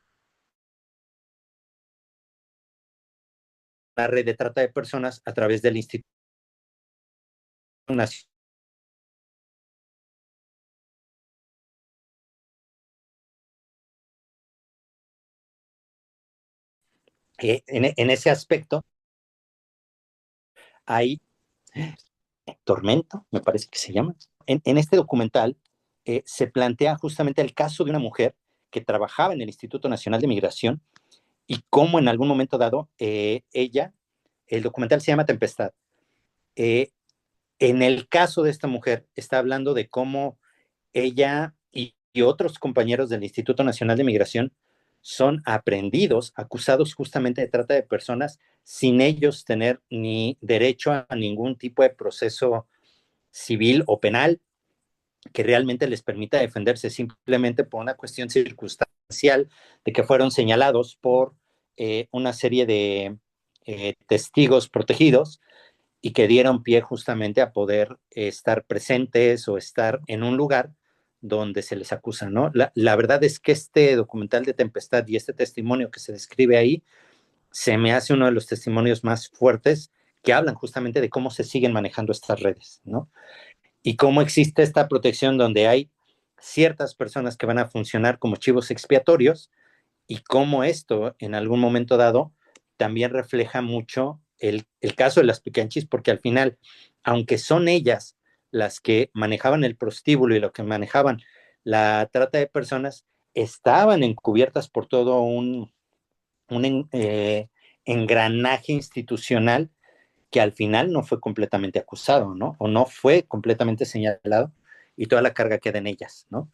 la red de trata de personas a través del Instituto Nacional. En ese aspecto hay Tormento, me parece que se llama. En este documental se plantea justamente el caso de una mujer que trabajaba en el Instituto Nacional de Migración y cómo en algún momento dado el documental se llama Tempestad. Eh, en el caso de esta mujer está hablando de cómo ella y otros compañeros del Instituto Nacional de Migración son aprehendidos, acusados justamente de trata de personas, sin ellos tener ni derecho a ningún tipo de proceso civil o penal que realmente les permita defenderse simplemente por una cuestión circunstancial de que fueron señalados por una serie de testigos protegidos y que dieron pie justamente a poder estar presentes o estar en un lugar donde se les acusa, ¿no? La verdad es que este documental de Tempestad y este testimonio que se describe ahí se me hace uno de los testimonios más fuertes que hablan justamente de cómo se siguen manejando estas redes, ¿no? Y cómo existe esta protección donde hay ciertas personas que van a funcionar como chivos expiatorios y cómo esto en algún momento dado también refleja mucho el caso de las picanchis, porque al final, aunque son ellas las que manejaban el prostíbulo y lo que manejaban la trata de personas, estaban encubiertas por todo un engranaje institucional que al final no fue completamente acusado, ¿no? O no fue completamente señalado y toda la carga queda en ellas, ¿no?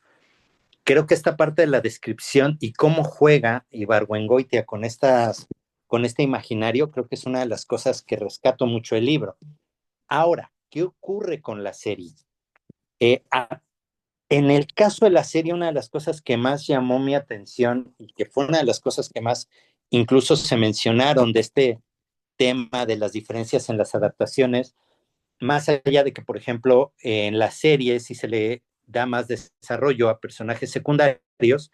Creo que esta parte de la descripción y cómo juega Ibargüengoitia con este imaginario, creo que es una de las cosas que rescato mucho el libro. Ahora, ¿qué ocurre con la serie? Eh, a, en el caso de la serie, una de las cosas que más llamó mi atención y que fue una de las cosas que más incluso se mencionaron de este tema de las diferencias en las adaptaciones, más allá de que, por ejemplo, en la serie, si se le da más desarrollo a personajes secundarios,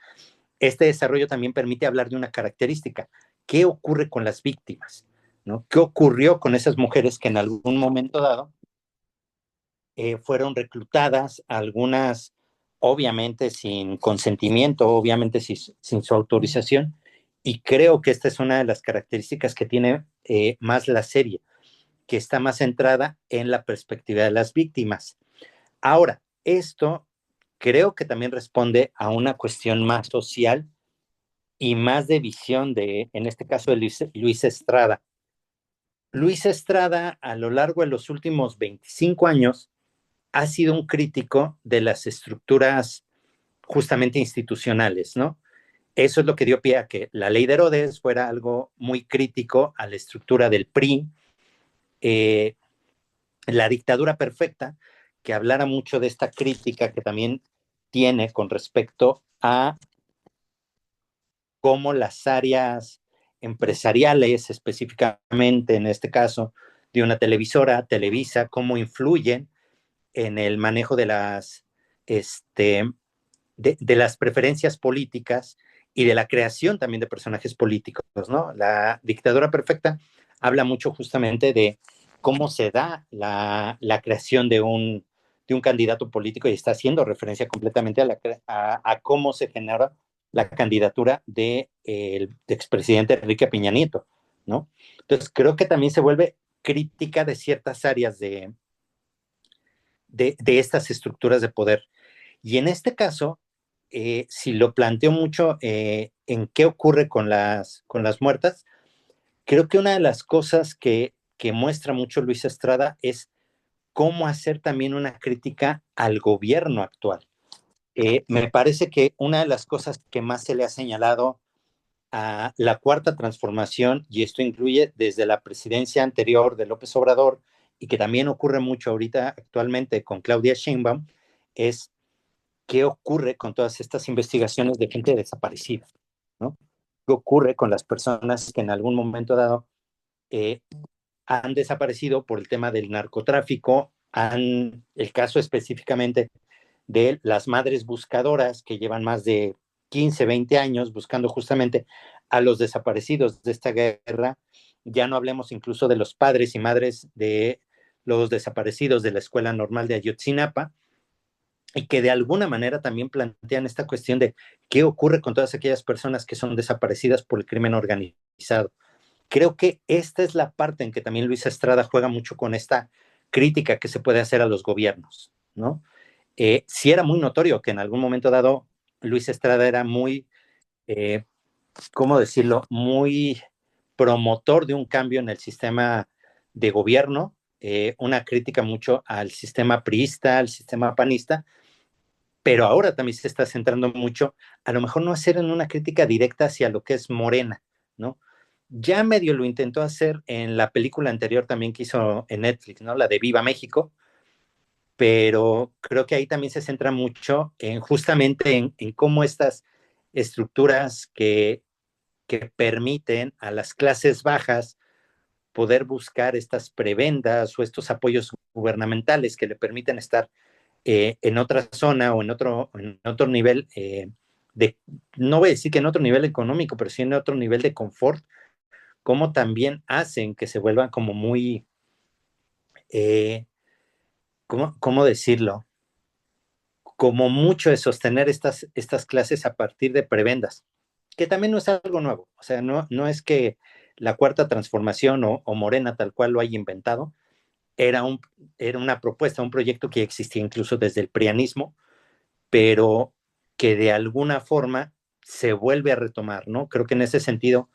este desarrollo también permite hablar de una característica. ¿Qué ocurre con las víctimas? ¿No? ¿Qué ocurrió con esas mujeres que en algún momento dado fueron reclutadas, algunas obviamente sin consentimiento, obviamente sin su autorización? Y creo que esta es una de las características que tiene más la serie, que está más centrada en la perspectiva de las víctimas. Ahora, esto creo que también responde a una cuestión más social y más de visión de, en este caso, de Luis Estrada. Luis Estrada, a lo largo de los últimos 25 años, ha sido un crítico de las estructuras justamente institucionales, ¿no? Eso es lo que dio pie a que la ley de Herodes fuera algo muy crítico a la estructura del PRI, eh, la dictadura perfecta, que hablara mucho de esta crítica que también tiene con respecto a cómo las áreas empresariales, específicamente en este caso de una televisora, Televisa, cómo influyen en el manejo de las preferencias políticas y de la creación también de personajes políticos, ¿no? La dictadura perfecta habla mucho justamente de cómo se da la creación de un candidato político y está haciendo referencia completamente a cómo se genera la candidatura de expresidente Enrique Peña Nieto, ¿no? Entonces creo que también se vuelve crítica de ciertas áreas de estas estructuras de poder. Y en este caso, si lo planteo mucho en qué ocurre con las muertas, creo que una de las cosas que muestra mucho Luis Estrada es cómo hacer también una crítica al gobierno actual. Me parece que una de las cosas que más se le ha señalado a la cuarta transformación, y esto incluye desde la presidencia anterior de López Obrador, y que también ocurre mucho ahorita actualmente con Claudia Sheinbaum, es qué ocurre con todas estas investigaciones de gente desaparecida, ¿no? ¿Qué ocurre con las personas que en algún momento dado eh, han desaparecido por el tema del narcotráfico? El caso específicamente de las madres buscadoras que llevan más de 15, 20 años buscando justamente a los desaparecidos de esta guerra. Ya no hablemos incluso de los padres y madres de los desaparecidos de la Escuela Normal de Ayotzinapa, y que de alguna manera también plantean esta cuestión de qué ocurre con todas aquellas personas que son desaparecidas por el crimen organizado. Creo que esta es la parte en que también Luis Estrada juega mucho con esta crítica que se puede hacer a los gobiernos, ¿no? Sí era muy notorio que en algún momento dado Luis Estrada era muy, eh, ¿cómo decirlo?, muy promotor de un cambio en el sistema de gobierno, una crítica mucho al sistema priista, al sistema panista, pero ahora también se está centrando mucho, a lo mejor no hacer en una crítica directa hacia lo que es Morena, ¿no? Ya medio lo intentó hacer en la película anterior también que hizo en Netflix, ¿no? La de Viva México, pero creo que ahí también se centra mucho en justamente en cómo estas estructuras que permiten a las clases bajas poder buscar estas prebendas o estos apoyos gubernamentales que le permiten estar en otra zona o en otro nivel de, no voy a decir que en otro nivel económico, pero sí en otro nivel de confort, cómo también hacen que se vuelvan como muy, eh, ¿cómo decirlo? Como mucho de sostener estas clases a partir de prebendas, que también no es algo nuevo. O sea, no es que la cuarta transformación o Morena tal cual lo haya inventado, era, un, era una propuesta, un proyecto que existía incluso desde el prianismo, pero que de alguna forma se vuelve a retomar, ¿no? Creo que en ese sentido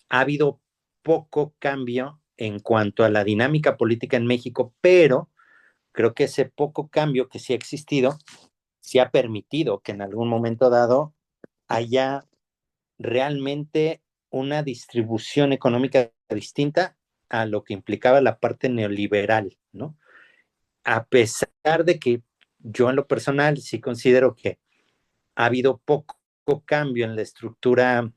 ha habido poco cambio en cuanto a la dinámica política en México, pero creo que ese poco cambio que sí ha existido, sí ha permitido que en algún momento dado haya realmente una distribución económica distinta a lo que implicaba la parte neoliberal, ¿no? A pesar de que yo en lo personal sí considero que ha habido poco cambio en la estructura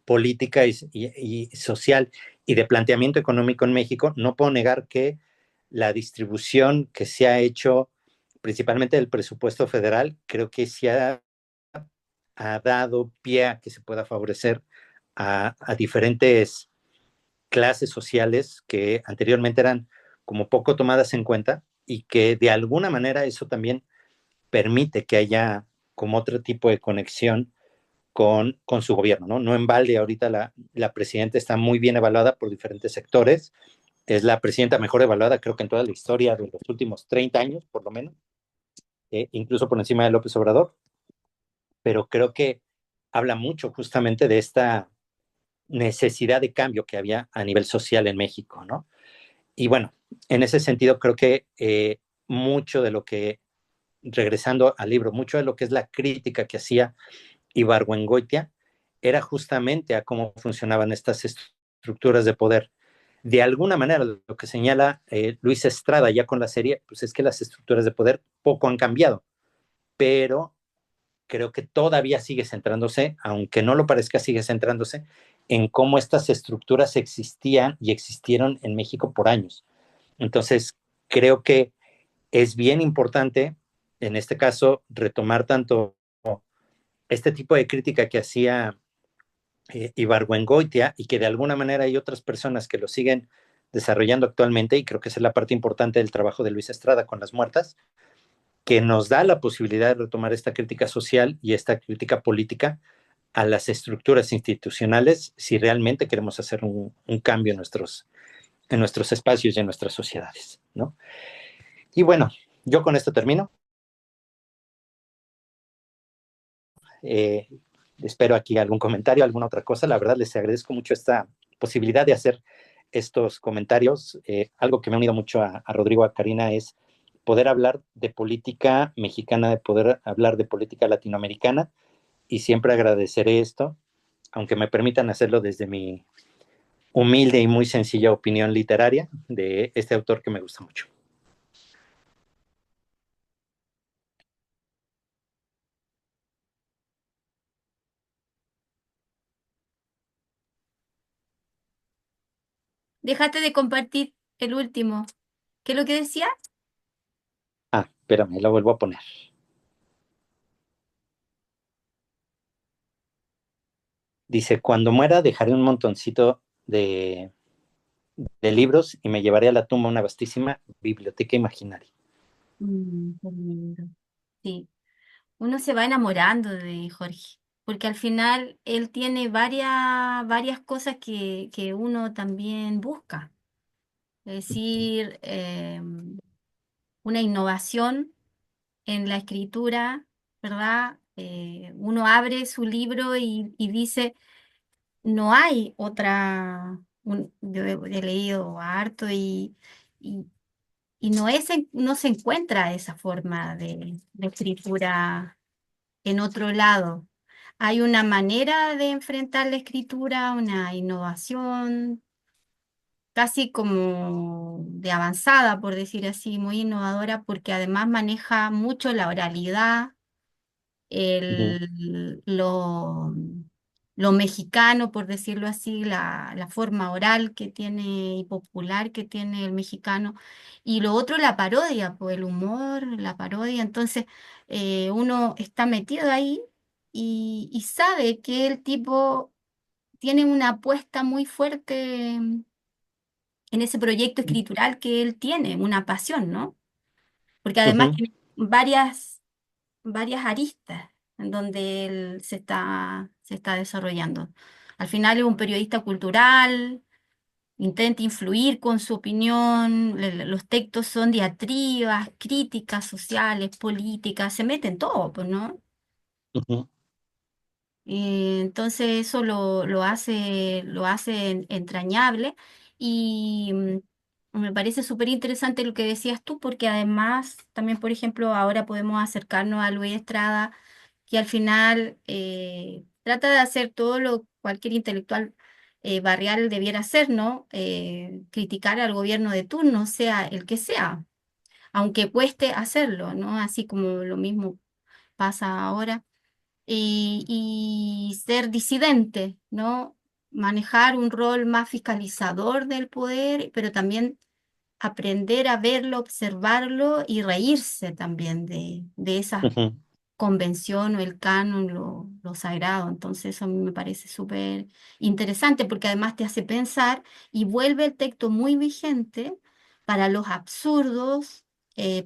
política y social y de planteamiento económico en México, no puedo negar que la distribución que se ha hecho principalmente del presupuesto federal, creo que sí ha dado pie a que se pueda favorecer a diferentes clases sociales que anteriormente eran como poco tomadas en cuenta y que de alguna manera eso también permite que haya como otro tipo de conexión con su gobierno, ¿no? No en balde, ahorita la presidenta está muy bien evaluada por diferentes sectores, es la presidenta mejor evaluada creo que en toda la historia de los últimos 30 años, por lo menos, incluso por encima de López Obrador, pero creo que habla mucho justamente de esta necesidad de cambio que había a nivel social en México, ¿no? Y bueno, en ese sentido creo que mucho de lo que, regresando al libro, mucho de lo que es la crítica que hacía Ibargüengoitia era justamente a cómo funcionaban estas estructuras de poder. De alguna manera, lo que señala Luis Estrada ya con la serie, pues es que las estructuras de poder poco han cambiado, pero creo que todavía sigue centrándose, aunque no lo parezca, sigue centrándose en cómo estas estructuras existían y existieron en México por años. Entonces, creo que es bien importante, en este caso, retomar tanto este tipo de crítica que hacía Ibargüengoitia y que de alguna manera hay otras personas que lo siguen desarrollando actualmente, y creo que esa es la parte importante del trabajo de Luis Estrada con Las Muertas, que nos da la posibilidad de retomar esta crítica social y esta crítica política a las estructuras institucionales si realmente queremos hacer un cambio en nuestros espacios y en nuestras sociedades, ¿no? Y bueno, yo con esto termino. Eh, Espero aquí algún comentario, alguna otra cosa. La verdad, les agradezco mucho esta posibilidad de hacer estos comentarios. Algo que me ha unido mucho a Rodrigo, a Karina, es poder hablar de política mexicana, de poder hablar de política latinoamericana, y siempre agradeceré esto, aunque me permitan hacerlo desde mi humilde y muy sencilla opinión literaria de este autor que me gusta mucho. Déjate de compartir el último. ¿Qué es lo que decía? Ah, espérame, lo vuelvo a poner. Dice, cuando muera dejaré un montoncito de libros y me llevaré a la tumba una vastísima biblioteca imaginaria. Qué lindo. Sí, uno se va enamorando de Jorge, porque al final él tiene varias cosas que uno también busca. Es decir, una innovación en la escritura, ¿verdad? Uno abre su libro y dice, no hay otra, yo he leído harto y, y no se encuentra esa forma de escritura en otro lado. Hay una manera de enfrentar la escritura, una innovación casi como de avanzada, por decir así, muy innovadora, porque además maneja mucho la oralidad, Uh -huh. el, lo mexicano, por decirlo así, la forma oral que tiene y popular que tiene el mexicano, y lo otro, la parodia, pues el humor, la parodia. Entonces, uno está metido ahí y sabe que el tipo tiene una apuesta muy fuerte en ese proyecto escritural que él tiene, una pasión, ¿no? Porque además Ujú, tiene varias aristas en donde él se está desarrollando. Al final es un periodista cultural, intenta influir con su opinión, los textos son diatribas, críticas sociales, políticas, se mete en todo, pues, ¿no? ujú, Entonces eso lo hace entrañable y me parece súper interesante lo que decías tú, porque además también, por ejemplo, ahora podemos acercarnos a Luis Estrada, que al final trata de hacer todo lo cualquier intelectual barrial debiera hacer, ¿no? Criticar al gobierno de turno, sea el que sea, aunque cueste hacerlo, ¿no? Así como lo mismo pasa ahora y ser disidente, ¿no? Manejar un rol más fiscalizador del poder, pero también aprender a verlo, observarlo y reírse también de esa ujú, convención o el canon, lo sagrado. Entonces eso a mí me parece súper interesante porque además te hace pensar y vuelve el texto muy vigente para los absurdos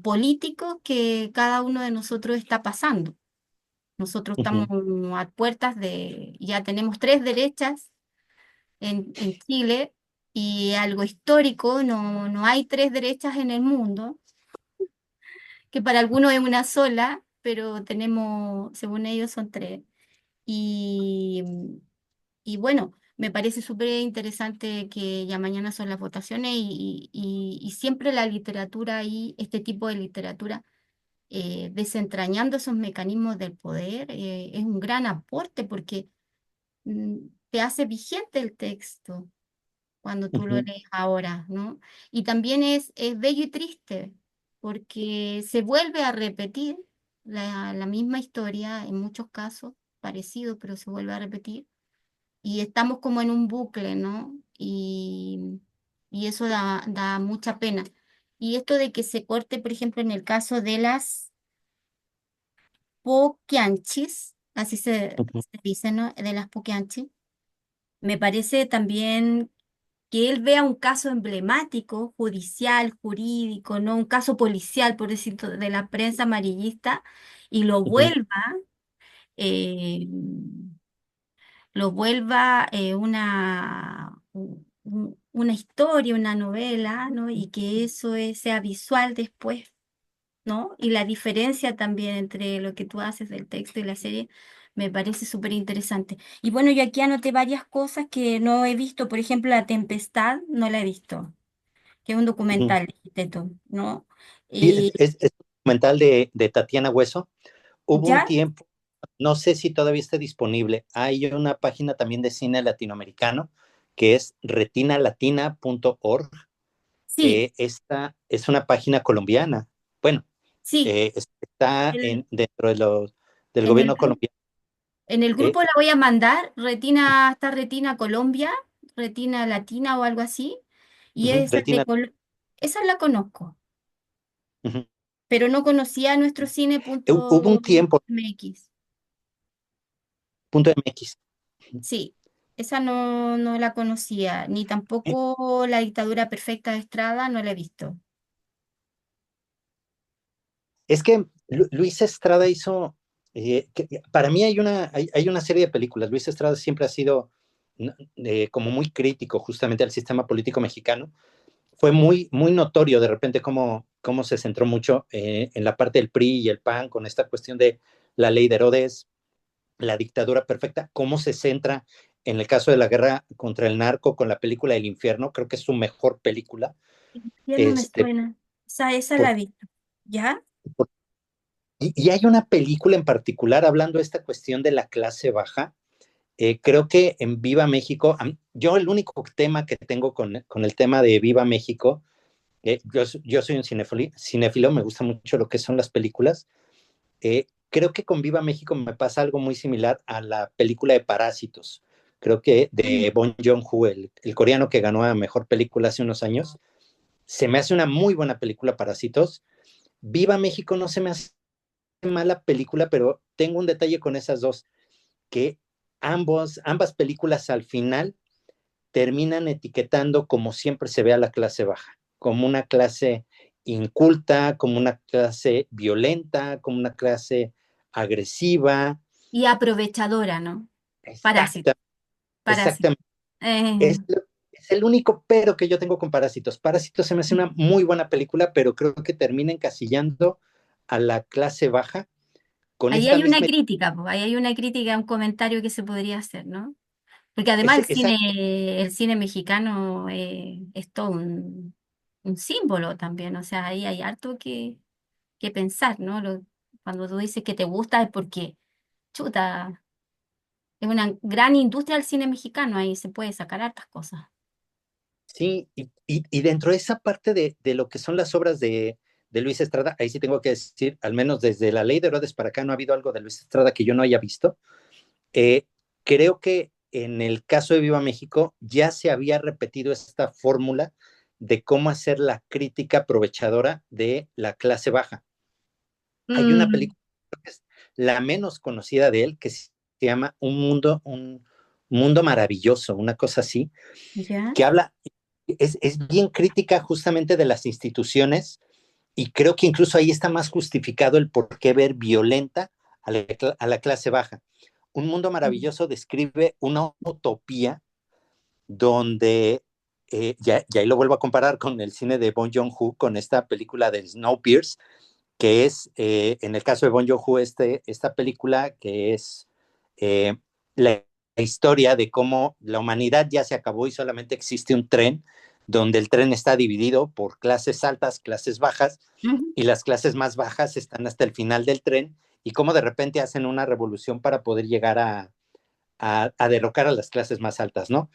políticos que cada uno de nosotros está pasando. Nosotros estamos ujú, a puertas ya tenemos tres derechas en Chile y algo histórico, no hay tres derechas en el mundo, que para algunos es una sola, pero tenemos, según ellos, son tres. Y, y bueno, me parece súper interesante que ya mañana son las votaciones y siempre la literatura y este tipo de literatura desentrañando esos mecanismos del poder, es un gran aporte porque te hace vigente el texto cuando tú lo ujú, lees ahora, ¿no? Y también es bello y triste porque se vuelve a repetir la misma historia en muchos casos, parecido, pero se vuelve a repetir. Y estamos como en un bucle, ¿no? Y eso da mucha pena. Y esto de que se corte, por ejemplo, en el caso de las poquianchis, así ujú, se dice, ¿no? De las poquianchis. Me parece también que él vea un caso emblemático, judicial, jurídico, ¿no? Un caso policial, por decirlo, de la prensa amarillista, y ujú. eh, lo vuelva una historia, una novela, ¿no? Y que eso sea visual después, ¿no? Y la diferencia también entre lo que tú haces del texto y la serie me parece súper interesante. Y bueno, yo aquí anoté varias cosas que no he visto. Por ejemplo, La Tempestad no la he visto, que es un Ujú. documental, dijiste tú, ¿no? Sí, Y es un documental de Tatiana Hueso. Hubo un ya, tiempo, no sé si todavía está disponible, hay una página también de cine latinoamericano que es retinalatina.org. sí, Esta es una página colombiana. Bueno, sí, está el- dentro del en el gobierno grupo. colombiano. En el eh, grupo la voy a mandar, está Retina Colombia, Retina Latina o algo así, y Ujú, esa Retina, esa la conozco, ujú. pero no conocía nuestro cine Hubo un punto tiempo, MX. punto MX. Sí, esa no la conocía, ni Eh, tampoco La dictadura perfecta de Estrada, no la he visto. Es que Luis Estrada hizo, para mí hay una serie de películas. Luis Estrada siempre ha sido como muy crítico justamente al sistema político mexicano. Fue muy notorio de repente cómo se centró mucho en la parte del PRI y el PAN con esta cuestión de la ley de Herodes, la dictadura perfecta, cómo se centra en el caso de la guerra contra el narco con la película El Infierno. Creo que es su mejor película. Ya no me Este, suena. Esa la por, he visto. ¿Ya? por, y hay una película en particular hablando de esta cuestión de la clase baja. Creo que en Viva México, yo el único tema que tengo con el tema de Viva México, yo soy un cinéfilo, me gusta mucho lo que son las películas. Creo que con Viva México me pasa algo muy similar a la película de Parásitos. Creo que Mm. de Bong Joon-ho, el coreano que ganó a mejor película hace unos años, se me hace una muy buena película Parásitos. Viva México no se me hace mala película, pero tengo un detalle con esas dos, que ambas películas al final terminan etiquetando como siempre se ve a la clase baja, como una clase inculta, como una clase violenta, como una clase agresiva. Y aprovechadora, ¿no? Parásito, Exacta, parásito. exactamente. Eh, Es el único pero que yo tengo con Parásitos. Parásitos se me hace una muy buena película, pero creo que termina encasillando a la clase baja con ahí esta hay una misma... crítica, pues, ahí hay una crítica, un comentario que se podría hacer, ¿no? Porque además Esa, el cine mexicano es todo un símbolo también, o sea, ahí hay harto que pensar, ¿no? Cuando tú dices que te gusta es porque, chuta, es una gran industria del cine mexicano, ahí se puede sacar hartas cosas. sí, y dentro de esa parte de lo que son las obras de Luis Estrada, ahí sí tengo que decir, al menos desde La Ley de Herodes para acá no ha habido algo de Luis Estrada que yo no haya visto. Eh, Creo que en el caso de Viva México ya se había repetido esta fórmula de cómo hacer la crítica aprovechadora de la clase baja. Hay una Mm, película que es la menos conocida de él que se llama Un mundo maravilloso, una cosa así, ¿ya? que habla, es bien crítica justamente de las instituciones y creo que incluso ahí está más justificado el por qué ver violenta a la clase baja. Un mundo Mm. maravilloso describe una utopía donde, y ahí lo vuelvo a comparar con el cine de Bong Joon-ho, con esta película de Snowpiercer, que es, en el caso de Bon Joon-ho, esta película que es eh, la historia de cómo la humanidad ya se acabó y solamente existe un tren, donde el tren está dividido por clases altas, clases bajas, Ujú. y las clases más bajas están hasta el final del tren, y cómo de repente hacen una revolución para poder llegar a derrocar a las clases más altas, ¿no?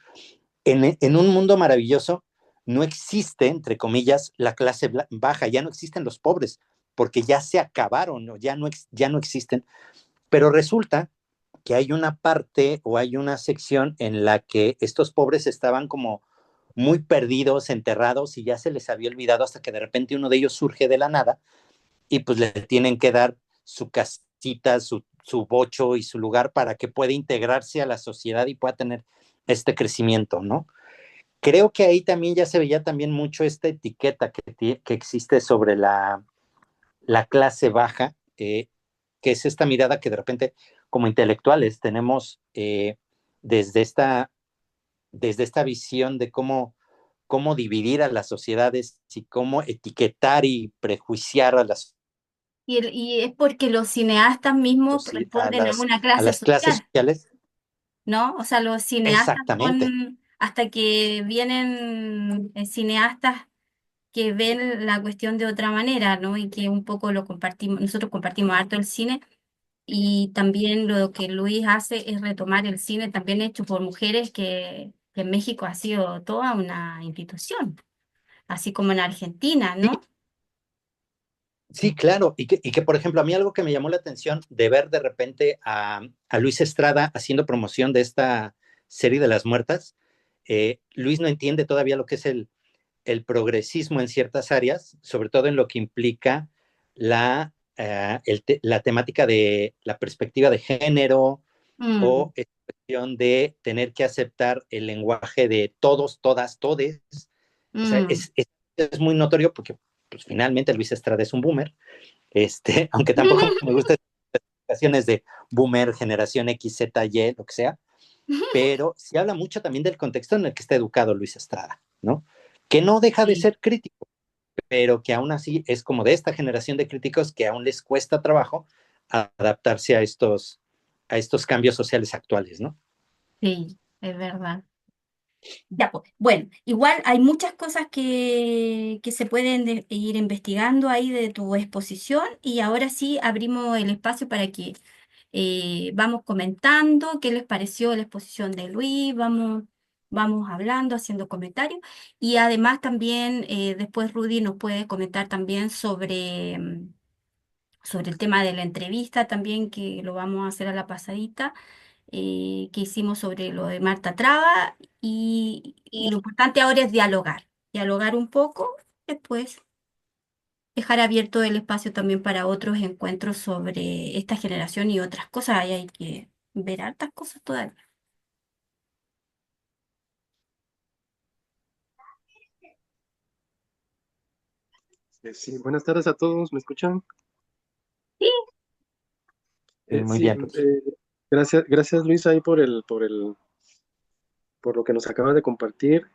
En un mundo maravilloso no existe, entre comillas, la clase baja, ya no existen los pobres, porque ya se acabaron, ¿no? Ya no existen. Pero resulta que hay una parte o hay una sección en la que estos pobres estaban como muy perdidos, enterrados, y ya se les había olvidado hasta que de repente uno de ellos surge de la nada y pues le tienen que dar su casita, su bocho y su lugar para que pueda integrarse a la sociedad y pueda tener este crecimiento, ¿no? Creo que ahí también ya se veía también mucho esta etiqueta que existe sobre la clase baja, que es esta mirada que de repente como intelectuales tenemos desde, esta, desde esta visión de cómo dividir a las sociedades y cómo etiquetar y prejuiciar Y es porque los cineastas mismos a responden a una a clase las clases social, sociales. ¿no? O sea, los cineastas Exactamente. son, hasta que vienen cineastas que ven la cuestión de otra manera, ¿no? Y que un poco lo compartimos, nosotros compartimos harto el cine y también lo que Luis hace es retomar el cine también hecho por mujeres que en México ha sido toda una institución, así como en Argentina, Sí, ¿no? sí, claro. Por ejemplo, a mí algo que me llamó la atención de ver de repente a Luis Estrada haciendo promoción de esta serie de las muertas, Luis no entiende todavía lo que es el progresismo en ciertas áreas, sobre todo en lo que implica la temática de la perspectiva de género Mm, o esta cuestión de tener que aceptar el lenguaje de todos, todas, todes. O sea, mm. es muy notorio porque pues, finalmente Luis Estrada es un boomer, aunque tampoco me gusta explicaciones de boomer, generación X, Z, Y, lo que sea, pero sí habla mucho también del contexto en el que está educado Luis Estrada, ¿no? Que no deja de Sí. ser crítico, pero que aún así es como de esta generación de críticos que aún les cuesta trabajo adaptarse a estos cambios sociales actuales, ¿no? Sí, es verdad. Ya, pues. Bueno, igual hay muchas cosas que se pueden ir investigando ahí de tu exposición y ahora sí abrimos el espacio para que vamos comentando qué les pareció la exposición de Luis, vamos hablando, haciendo comentarios y además también después Rudy nos puede comentar también sobre el tema de la entrevista también que lo vamos a hacer a la pasadita que hicimos sobre lo de Marta Traba y lo importante ahora es dialogar un poco, después dejar abierto el espacio también para otros encuentros sobre esta generación y otras cosas. Ahí hay que ver hartas cosas todavía. Sí, buenas tardes a todos, ¿me escuchan? Sí. Muy Sí, bien. Gracias Luis ahí por lo que nos acabas de compartir.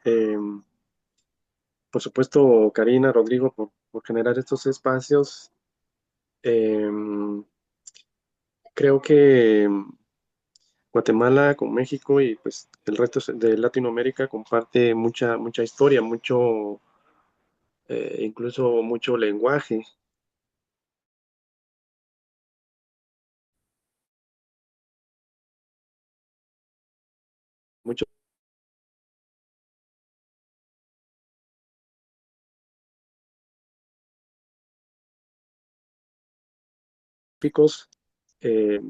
Por supuesto, Karina, Rodrigo, por generar estos espacios. Eh, Creo que Guatemala con México y pues el resto de Latinoamérica comparte mucha historia, incluso mucho lenguaje, muchos picos. eh,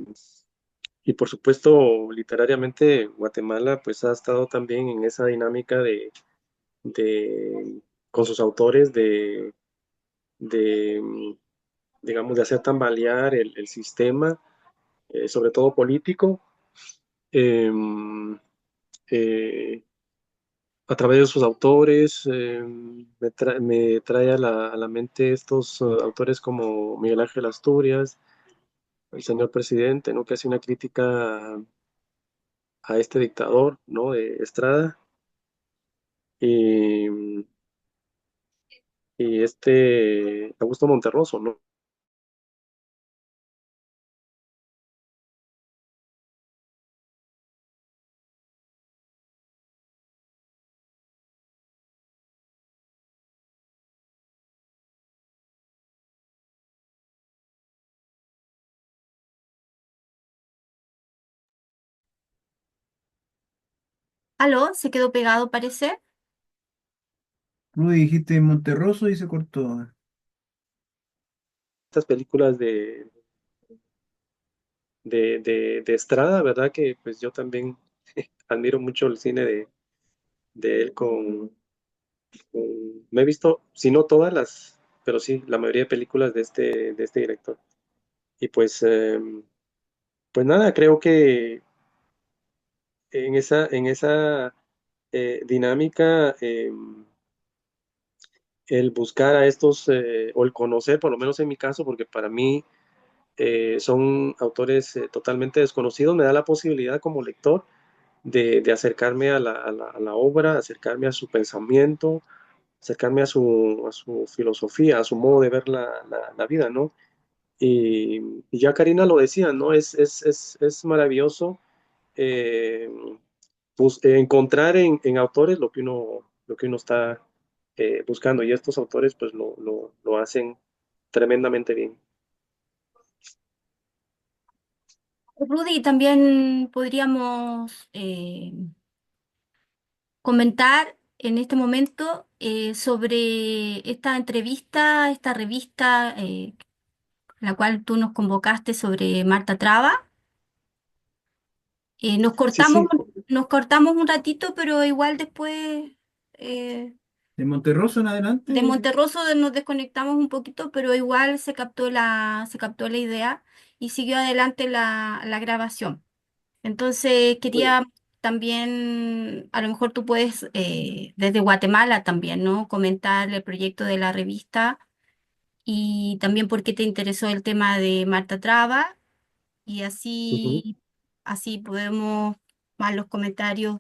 y por supuesto, literariamente, Guatemala pues ha estado también en esa dinámica de con sus autores de, digamos, de hacer tambalear el sistema, sobre todo político, eh, eh, a través de sus autores. Me trae a la mente estos autores como Miguel Ángel Asturias, el señor presidente, ¿no? Que hace una crítica a este dictador, ¿no? De Estrada. Y, y este Augusto Monterroso, ¿no? ¿Aló? ¿Se quedó pegado, parece? Tú dijiste Monterroso y se cortó. Estas películas de Estrada, ¿verdad? Que pues yo también admiro mucho el cine de él me he visto, si no todas las, pero sí, la mayoría de películas de este director. Y pues nada, creo que en esa dinámica, el buscar a estos, o el conocer, por lo menos en mi caso, porque para mí son autores totalmente desconocidos, me da la posibilidad como lector de acercarme a la obra, acercarme a su pensamiento, acercarme a su filosofía, a su modo de ver la vida, ¿no? Y ya Karina lo decía, ¿no? Es maravilloso eh, encontrar en autores lo que uno está buscando, y estos autores pues lo hacen tremendamente bien. Rudy, también podríamos comentar en este momento sobre esta entrevista, esta revista, la cual tú nos convocaste sobre Marta Traba. Eh, nos Sí, cortamos, sí, nos cortamos un ratito, pero igual después eh, De Monterroso en de adelante, Monterroso nos desconectamos un poquito, pero igual se captó la idea y siguió adelante la grabación. Entonces bueno, quería también, a lo mejor tú puedes desde Guatemala también, ¿no? Comentar el proyecto de la revista y también por qué te interesó el tema de Marta Traba y ujú. así podemos más los comentarios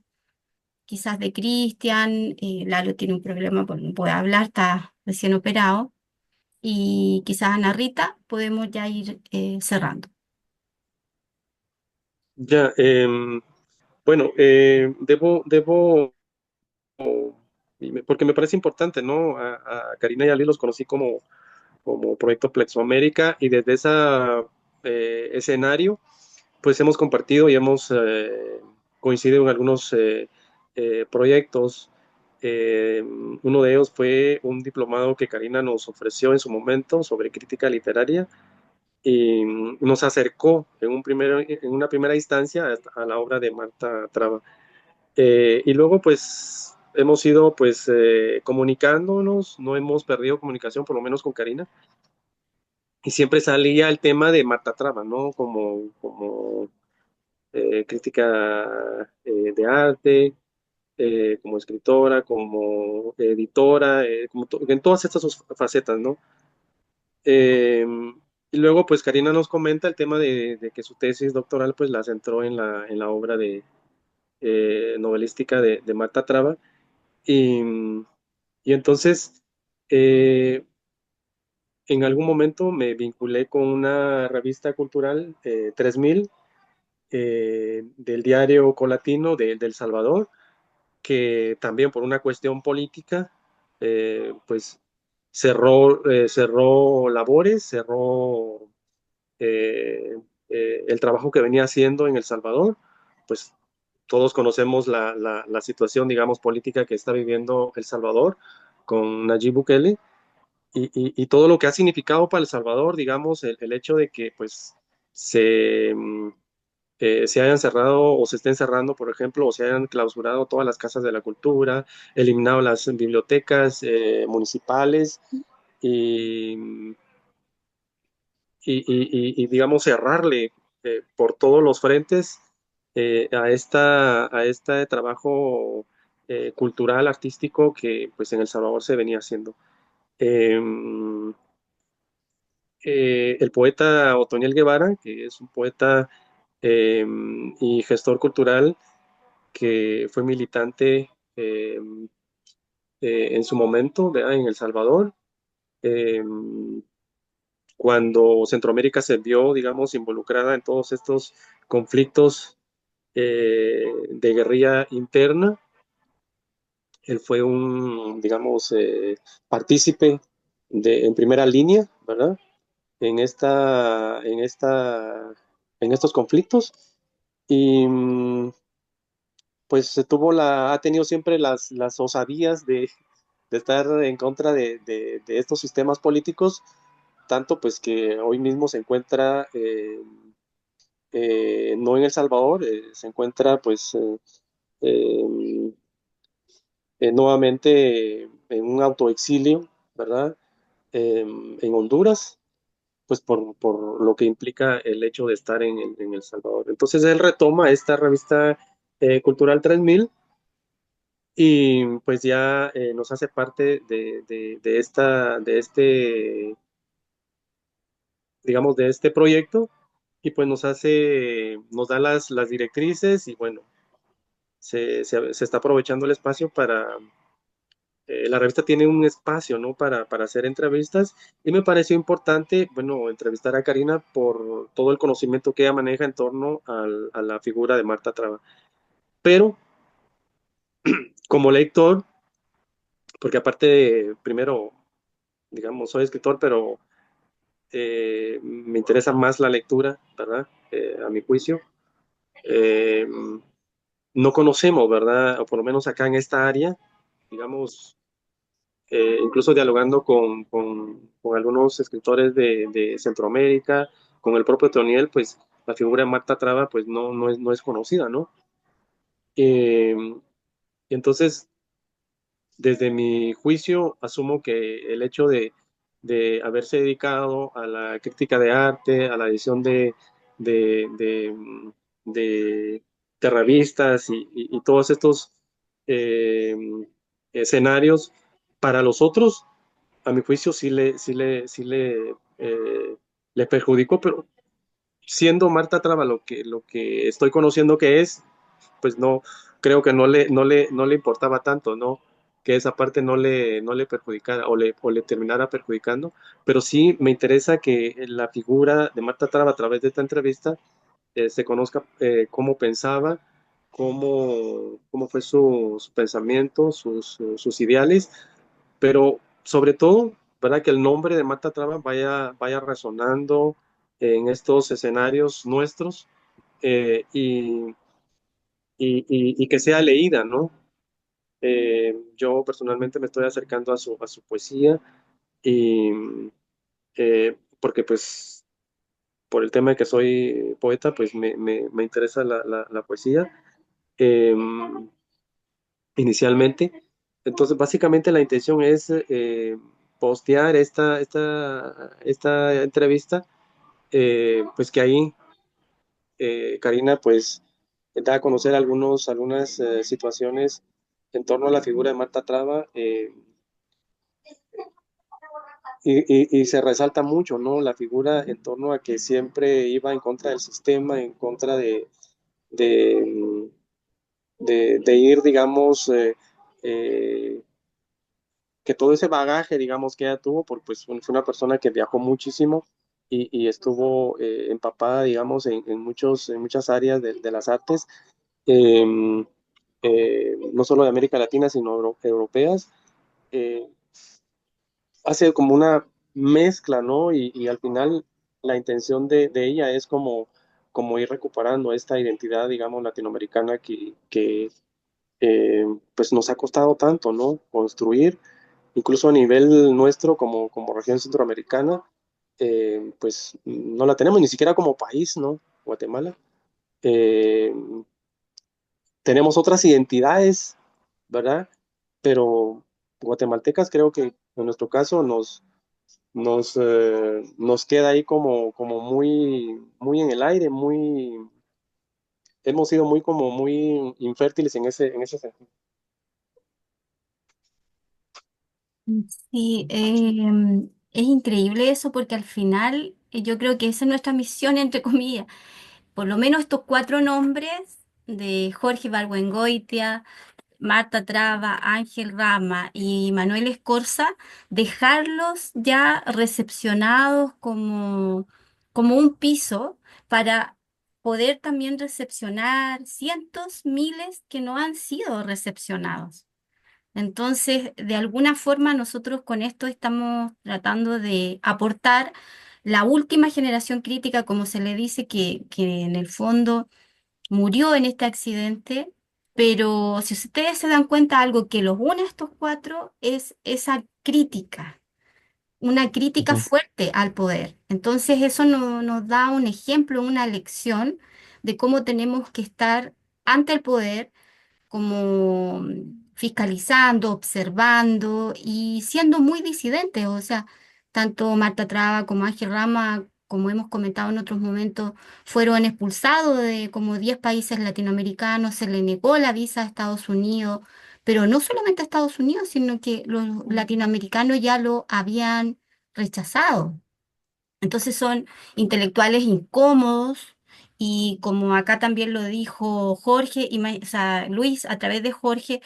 quizás de Cristian. Lalo tiene un problema porque no puede hablar, está recién operado, y quizás Ana Rita, podemos ya ir cerrando. Ya, bueno, porque me parece importante, ¿no? A Karina y a Luis los conocí como Proyecto Plexoamérica, y desde ese escenario, pues hemos compartido y hemos coincidido en algunos proyectos. Uno de ellos fue un diplomado que Karina nos ofreció en su momento sobre crítica literaria, y nos acercó en una primera instancia a la obra de Marta Traba. Y luego pues hemos ido pues comunicándonos, no hemos perdido comunicación, por lo menos con Karina, y siempre salía el tema de Marta Traba, ¿no? crítica de arte, como escritora, como editora, en todas estas facetas, ¿no? Eh, y luego, pues Karina nos comenta el tema de que su tesis doctoral, pues la centró en la obra de novelística de Marta Traba. Y, y entonces, eh, en algún momento me vinculé con una revista cultural, 3000, del diario Colatino de El Salvador, que también por una cuestión política, pues cerró labores, cerró eh, el trabajo que venía haciendo en El Salvador. Pues todos conocemos la situación, digamos, política que está viviendo El Salvador con Nayib Bukele y todo lo que ha significado para El Salvador, digamos, el hecho de que pues se, se hayan cerrado o se estén cerrando, por ejemplo, o se hayan clausurado todas las casas de la cultura, eliminado las bibliotecas municipales y, digamos, cerrarle por todos los frentes a este trabajo cultural, artístico que pues en El Salvador se venía haciendo. Eh, el poeta Otoniel Guevara, que es un poeta eh, y gestor cultural que fue militante en su momento, ¿verdad? En El Salvador, eh, cuando Centroamérica se vio, digamos, involucrada en todos estos conflictos de guerrilla interna. Él fue un, digamos, partícipe en primera línea, ¿verdad? En en estos conflictos. Y pues ha tenido siempre las osadías de estar en contra de estos sistemas políticos, tanto pues que hoy mismo se encuentra no en El Salvador, se encuentra pues eh, nuevamente en un autoexilio, ¿verdad? En Honduras, pues por lo que implica el hecho de estar en El Salvador. Entonces él retoma esta revista Cultural 3000 y pues ya nos hace parte de este, digamos, de este proyecto y pues nos da las directrices y bueno, se está aprovechando el espacio para, la revista tiene un espacio, ¿no? Para hacer entrevistas y me pareció importante, bueno, entrevistar a Karina por todo el conocimiento que ella maneja en torno a la figura de Marta Traba. Pero como lector, porque aparte primero, digamos, soy escritor, pero me interesa más la lectura, ¿verdad? A mi juicio. Eh, no conocemos, ¿verdad? O por lo menos acá en esta área, digamos, incluso dialogando con algunos escritores de Centroamérica, con el propio Toniel, pues la figura de Marta Traba, pues no es conocida, ¿no? Eh, entonces, desde mi juicio, asumo que el hecho de haberse dedicado a la crítica de arte, a la edición de, de, de, de revistas y todos estos eh, escenarios, para los otros, a mi juicio, le perjudicó, pero siendo Marta Traba lo que estoy conociendo que es, pues no, creo que no le importaba tanto, ¿no? Que esa parte no le perjudicara o le terminara perjudicando, pero sí me interesa que la figura de Marta Traba a través de esta entrevista se conozca cómo pensaba, cómo fue su pensamiento, sus ideales, pero sobre todo, para que el nombre de Marta Traba vaya resonando en estos escenarios nuestros eh, y, y que sea leída, ¿no? Yo personalmente me estoy acercando a su poesía y porque pues por el tema de que soy poeta, pues me interesa la poesía eh, inicialmente. Entonces, básicamente la intención es postear esta entrevista, pues que ahí Karina pues da a conocer algunas situaciones en torno a la figura de Marta Traba, y se resalta mucho, ¿no? La figura en torno a que siempre iba en contra del sistema, en contra de, de ir, digamos, eh, que todo ese bagaje, digamos, que ella tuvo, porque pues fue una persona que viajó muchísimo y estuvo empapada, digamos, en muchas áreas de las artes, eh, no solo de América Latina, sino europeas. Eh, Hace como una mezcla, ¿no? Y al final la intención de ella es como ir recuperando esta identidad, digamos, latinoamericana que pues nos ha costado tanto, ¿no? Construir, incluso a nivel nuestro como región centroamericana, pues no la tenemos ni siquiera como país, ¿no? Guatemala. Eh, Tenemos otras identidades, ¿verdad? Pero guatemaltecas creo que en nuestro caso nos queda ahí como muy en el aire, hemos sido muy infértiles en ese sentido. Sí, es increíble eso porque al final yo creo que esa es nuestra misión, entre comillas. Por lo menos estos cuatro nombres de Jorge Ibargüengoitia, Marta Traba, Ángel Rama y Manuel Escorza, dejarlos ya recepcionados como un piso para poder también recepcionar cientos, miles que no han sido recepcionados. Entonces, de alguna forma, nosotros con esto estamos tratando de aportar la última generación crítica, como se le dice, que en el fondo murió en este accidente, pero si ustedes se dan cuenta, algo que los une a estos cuatro es esa crítica, una crítica Ujú. fuerte al poder. Entonces, eso nos da un ejemplo, una lección de cómo tenemos que estar ante el poder como fiscalizando, observando y siendo muy disidentes. O sea, tanto Marta Traba como Ángel Rama, como hemos comentado en otros momentos, fueron expulsados de como 10 países latinoamericanos, se le negó la visa a Estados Unidos, pero no solamente a Estados Unidos, sino que los latinoamericanos ya lo habían rechazado. Entonces son intelectuales incómodos y como acá también lo dijo Jorge, o sea, Luis a través de Jorge,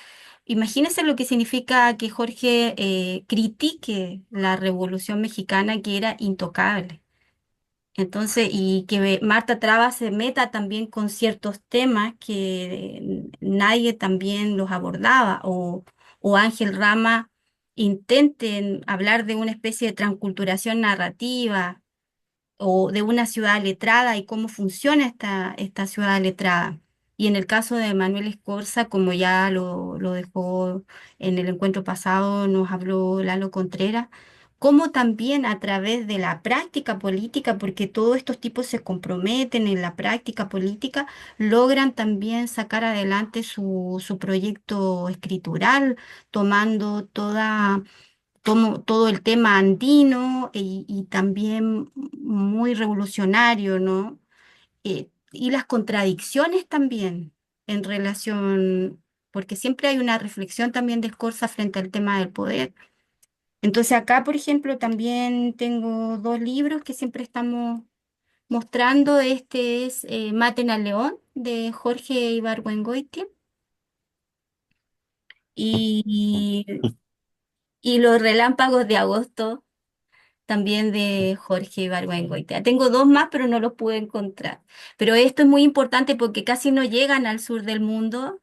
imagínense lo que significa que Jorge critique la Revolución Mexicana que era intocable. Entonces, y que Marta Traba se meta también con ciertos temas que nadie también los abordaba, o Ángel Rama intenten hablar de una especie de transculturación narrativa o de una ciudad letrada y cómo funciona esta ciudad letrada. Y en el caso de Manuel Escorza, como ya lo dejó en el encuentro pasado, nos habló Lalo Contreras, cómo también a través de la práctica política, porque todos estos tipos se comprometen en la práctica política, logran también sacar adelante su proyecto escritural, tomando todo el tema andino y también muy revolucionario, ¿no? Y las contradicciones también en relación, porque siempre hay una reflexión también de Scorza frente al tema del poder. Entonces acá, por ejemplo, también tengo dos libros que siempre estamos mostrando. Este es Maten al León, de Jorge Ibargüengoitia, y Los Relámpagos de Agosto, también de Jorge Ibargüengoitia. Tengo dos más, pero no los pude encontrar. Pero esto es muy importante porque casi no llegan al sur del mundo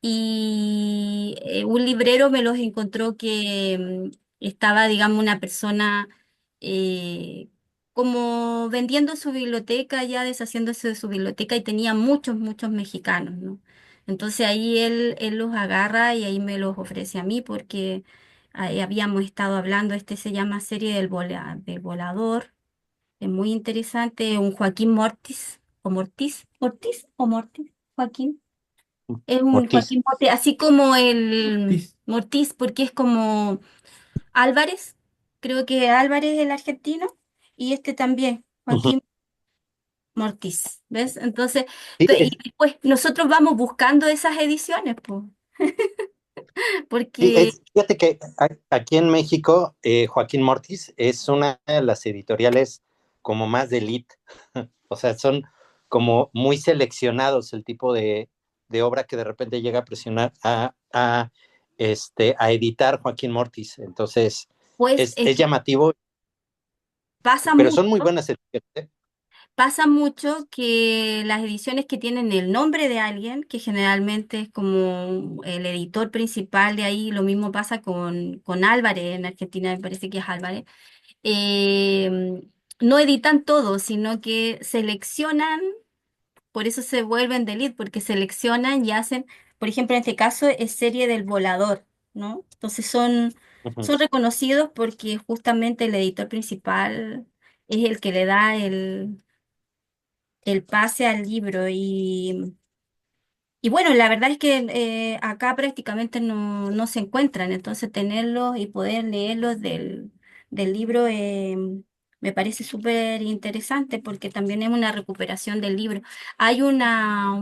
y un librero me los encontró que estaba, digamos, una persona eh, como vendiendo su biblioteca, ya deshaciéndose de su biblioteca y tenía muchos, muchos mexicanos, ¿no? Entonces ahí él los agarra y ahí me los ofrece a mí porque ahí habíamos estado hablando, este se llama Serie del Volador, es muy interesante, un Joaquín Mortis, o Mortis, Mortis o Mortis, Joaquín. Es un Ortiz. Joaquín Mortis, así como el Ortiz. Mortiz, porque es como Álvarez, creo que Álvarez es el argentino, y este también, Ujú. Joaquín. Mortis, ¿ves? Entonces, Sí, y después nosotros vamos buscando esas ediciones, pues, sí, porque fíjate que aquí en México, Joaquín Mortis es una de las editoriales como más de elite. O sea, son como muy seleccionados el tipo de obra que de repente llega a presionar a editar Joaquín Mortis. Entonces, pues es es que llamativo, pasa pero son muy mucho. buenas ediciones, ¿eh? Pasa mucho que las ediciones que tienen el nombre de alguien, que generalmente es como el editor principal de ahí, lo mismo pasa con Álvarez, en Argentina me parece que es Álvarez, eh, no editan todo, sino que seleccionan, por eso se vuelven de elite, porque seleccionan y hacen, por ejemplo, en este caso es serie del Volador, ¿no? Entonces Ujú, son reconocidos porque justamente el editor principal es el que le da el pase al libro y bueno, la verdad es que acá prácticamente no se encuentran, entonces tenerlos y poder leerlos del libro me parece súper interesante porque también es una recuperación del libro. Hay un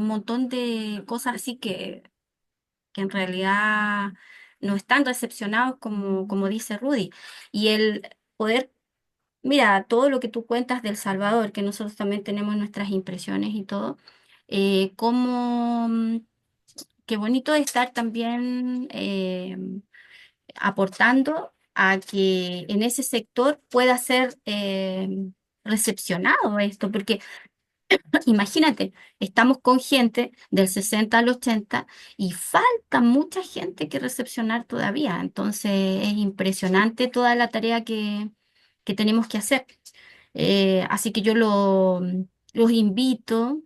montón de cosas así que en realidad no están recepcionados como dice Rudy. Y el poder Mira, todo lo que tú cuentas del Salvador, que nosotros también tenemos nuestras impresiones y todo, cómo, qué bonito estar también aportando a que en ese sector pueda ser recepcionado esto, porque imagínate, estamos con gente del 60 al 80 y falta mucha gente que recepcionar todavía, entonces es impresionante toda la tarea que tenemos que hacer. Así que los invito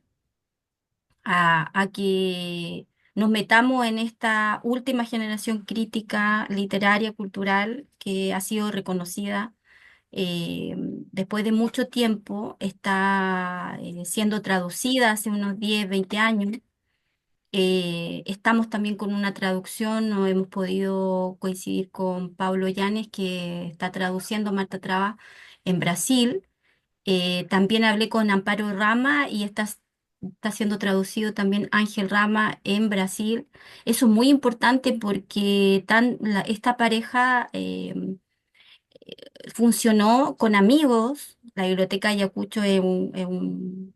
a que nos metamos en esta última generación crítica, literaria, cultural, que ha sido reconocida después de mucho tiempo, está siendo traducida hace unos 10 20 años. Estamos también con una traducción, no hemos podido coincidir con Paulo Llanes, que está traduciendo Marta Traba en Brasil. También hablé con Amparo Rama y está siendo traducido también Ángel Rama en Brasil. Eso es muy importante porque esta pareja funcionó con amigos. La Biblioteca Ayacucho es un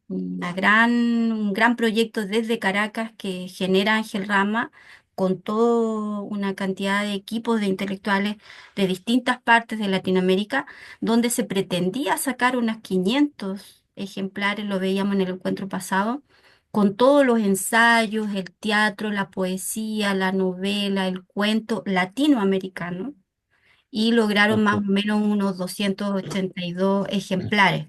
gran proyecto desde Caracas que genera Ángel Rama con toda una cantidad de equipos de intelectuales de distintas partes de Latinoamérica, donde se pretendía sacar unos 500 ejemplares, lo veíamos en el encuentro pasado, con todos los ensayos, el teatro, la poesía, la novela, el cuento latinoamericano y lograron más o ujú. menos unos 282 ejemplares.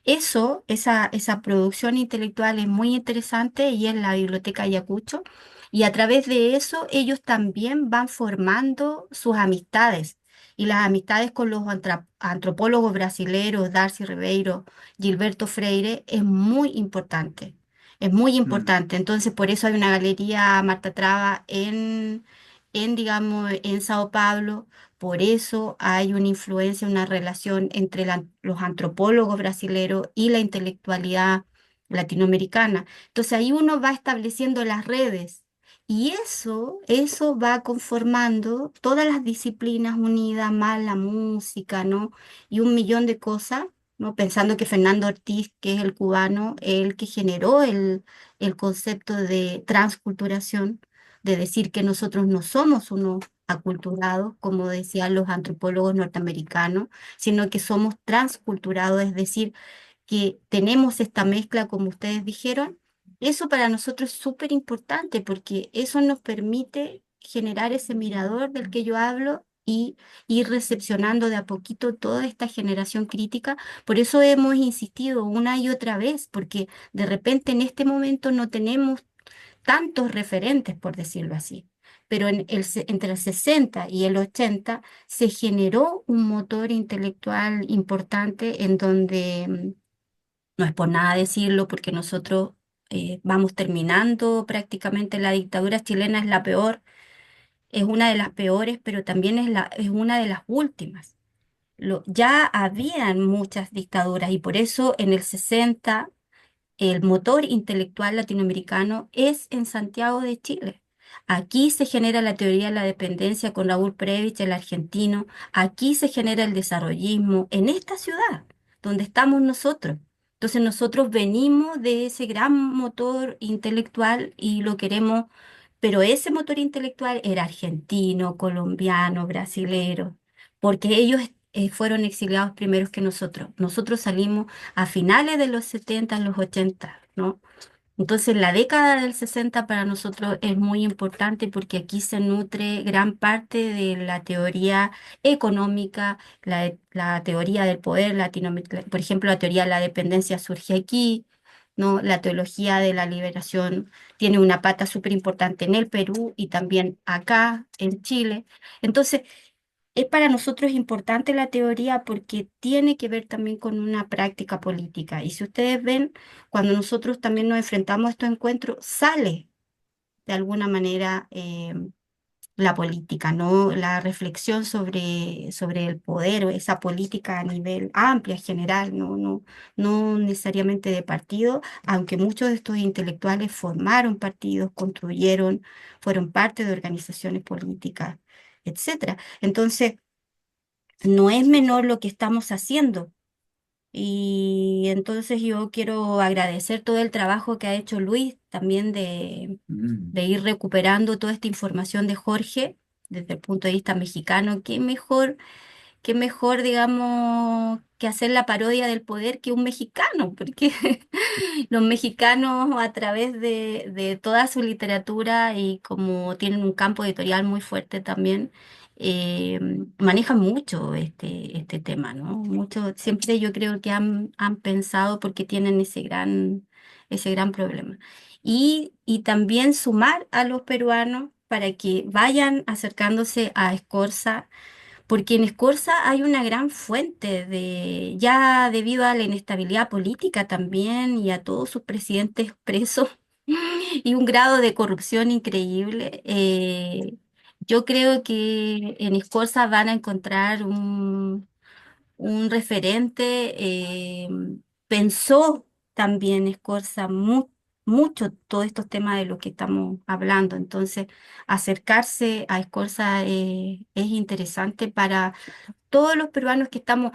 Esa producción intelectual es muy interesante y es la Biblioteca Ayacucho. Y a través de eso ellos también van formando sus amistades. Y las amistades con los antropólogos brasileños, Darcy Ribeiro, Gilberto Freire, es muy importante. Es muy Mm, importante. Entonces, por eso hay una galería Marta Traba digamos, en Sao Paulo, por eso hay una influencia, una relación entre los antropólogos brasileños y la intelectualidad latinoamericana. Entonces ahí uno va estableciendo las redes y eso va conformando todas las disciplinas unidas, más la música, ¿no? Y un millón de cosas, ¿no? Pensando que Fernando Ortiz, que es el cubano, el que generó el concepto de transculturación, de decir que nosotros no somos unos aculturados, como decían los antropólogos norteamericanos, sino que somos transculturados, es decir, que tenemos esta mezcla, como ustedes dijeron. Eso para nosotros es súper importante porque eso nos permite generar ese mirador del que yo hablo y ir recepcionando de a poquito toda esta generación crítica. Por eso hemos insistido una y otra vez, porque de repente en este momento no tenemos tantos referentes, por decirlo así. Pero entre el 60 y el 80 se generó un motor intelectual importante en donde, no es por nada decirlo, porque nosotros vamos terminando prácticamente la dictadura chilena, es la peor, es una de las peores, pero también es una de las últimas. Ya habían muchas dictaduras y por eso en el 60 el motor intelectual latinoamericano es en Santiago de Chile. Aquí se genera la teoría de la dependencia con Raúl Previch, el argentino. Aquí se genera el desarrollismo en esta ciudad, donde estamos nosotros. Entonces nosotros venimos de ese gran motor intelectual y lo queremos, pero ese motor intelectual era argentino, colombiano, brasilero, porque ellos fueron exiliados primeros que nosotros. Nosotros salimos a finales de los 70, los 80, ¿no? Entonces, la década del 60 para nosotros es muy importante porque aquí se nutre gran parte de la teoría económica, la teoría del poder latinoamericano. Por ejemplo, la teoría de la dependencia surge aquí, ¿no? La teología de la liberación tiene una pata súper importante en el Perú y también acá en Chile. Entonces, es para nosotros importante la teoría porque tiene que ver también con una práctica política. Y si ustedes ven, cuando nosotros también nos enfrentamos a estos encuentros, sale de alguna manera la política, ¿no? La reflexión sobre el poder o esa política a nivel amplia, general, no necesariamente de partido, aunque muchos de estos intelectuales formaron partidos, construyeron, fueron parte de organizaciones políticas, etcétera. Entonces, no es menor lo que estamos haciendo. Y entonces yo quiero agradecer todo el trabajo que ha hecho Luis, también Mm. de ir recuperando toda esta información de Jorge desde el punto de vista mexicano. Qué mejor, digamos, que hacer la parodia del poder que un mexicano, porque los mexicanos a través de toda su literatura y como tienen un campo editorial muy fuerte también, eh, manejan mucho este tema, ¿no? Mucho, siempre yo creo que han pensado porque tienen ese gran problema. Y también sumar a los peruanos para que vayan acercándose a Escorza porque en Escorza hay una gran fuente ya debido a la inestabilidad política también y a todos sus presidentes presos y un grado de corrupción increíble. Yo creo que en Escorza van a encontrar un referente, pensó también Escorza mucho todos estos temas de los que estamos hablando. Entonces, acercarse a Escorza es interesante para todos los peruanos que estamos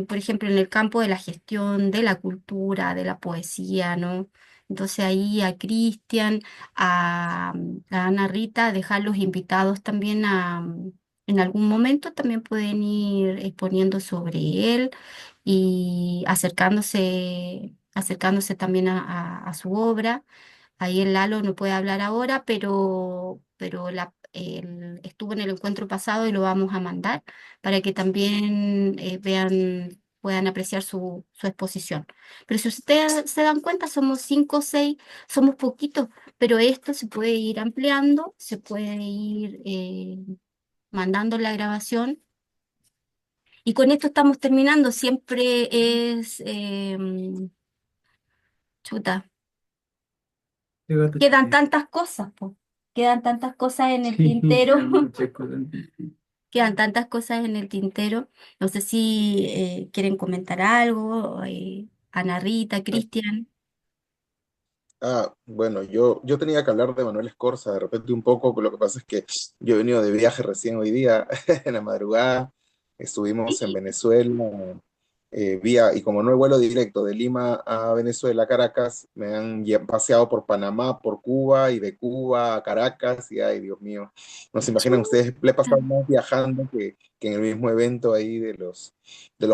por ejemplo, en el campo de la gestión, de la cultura, de la poesía, ¿no? Entonces ahí a Cristian, a Ana Rita, dejarlos invitados también en algún momento también pueden ir exponiendo sobre él y acercándose también a su obra. Ahí el Lalo no puede hablar ahora, pero él estuvo en el encuentro pasado y lo vamos a mandar para que también puedan apreciar su exposición. Pero si ustedes se dan cuenta, somos 5 o 6, somos poquitos, pero esto se puede ir ampliando, se puede ir mandando la grabación. Y con esto estamos terminando. Siempre es, chuta, Qué gato quedan chiquitito. tantas cosas, po. Quedan tantas cosas en el Sí, tintero. quedan muchas cosas en ti. Quedan tantas cosas en el tintero. No sé si quieren comentar algo, Ana Rita, Cristian. Bueno, yo tenía que hablar de Manuel Escorza de repente un poco, pero lo que pasa es que yo he venido de viaje recién hoy día, en la madrugada, estuvimos en Sí. Venezuela, y como no hay vuelo directo de Lima a Venezuela, Caracas, me han paseado por Panamá, por Cuba, y de Cuba a Caracas, y ay, Dios mío, no se imaginan ustedes, le he pasado Chuta. más viajando que en el mismo evento ahí de los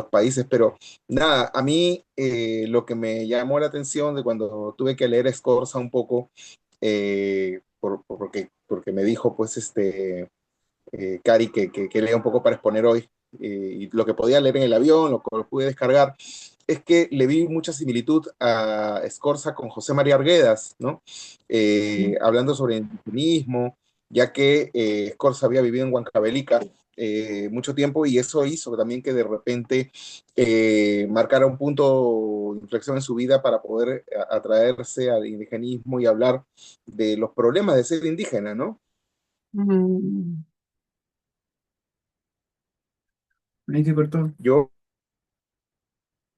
países, pero... Nada, a mí lo que me llamó la atención de cuando tuve que leer Scorza un poco, porque me dijo, pues, Cari, que lea un poco para exponer hoy, y lo que podía leer en el avión, lo que lo pude descargar, es que le vi mucha similitud a Scorza con José María Arguedas, ¿no? Hablando sobre el indigenismo, ya que Scorza había vivido en Huancavelica mucho tiempo y eso hizo también que de repente marcara un punto de inflexión en su vida para poder atraerse al indigenismo y hablar de los problemas de ser indígena, ¿no? Mm. Ahí se cortó, Yo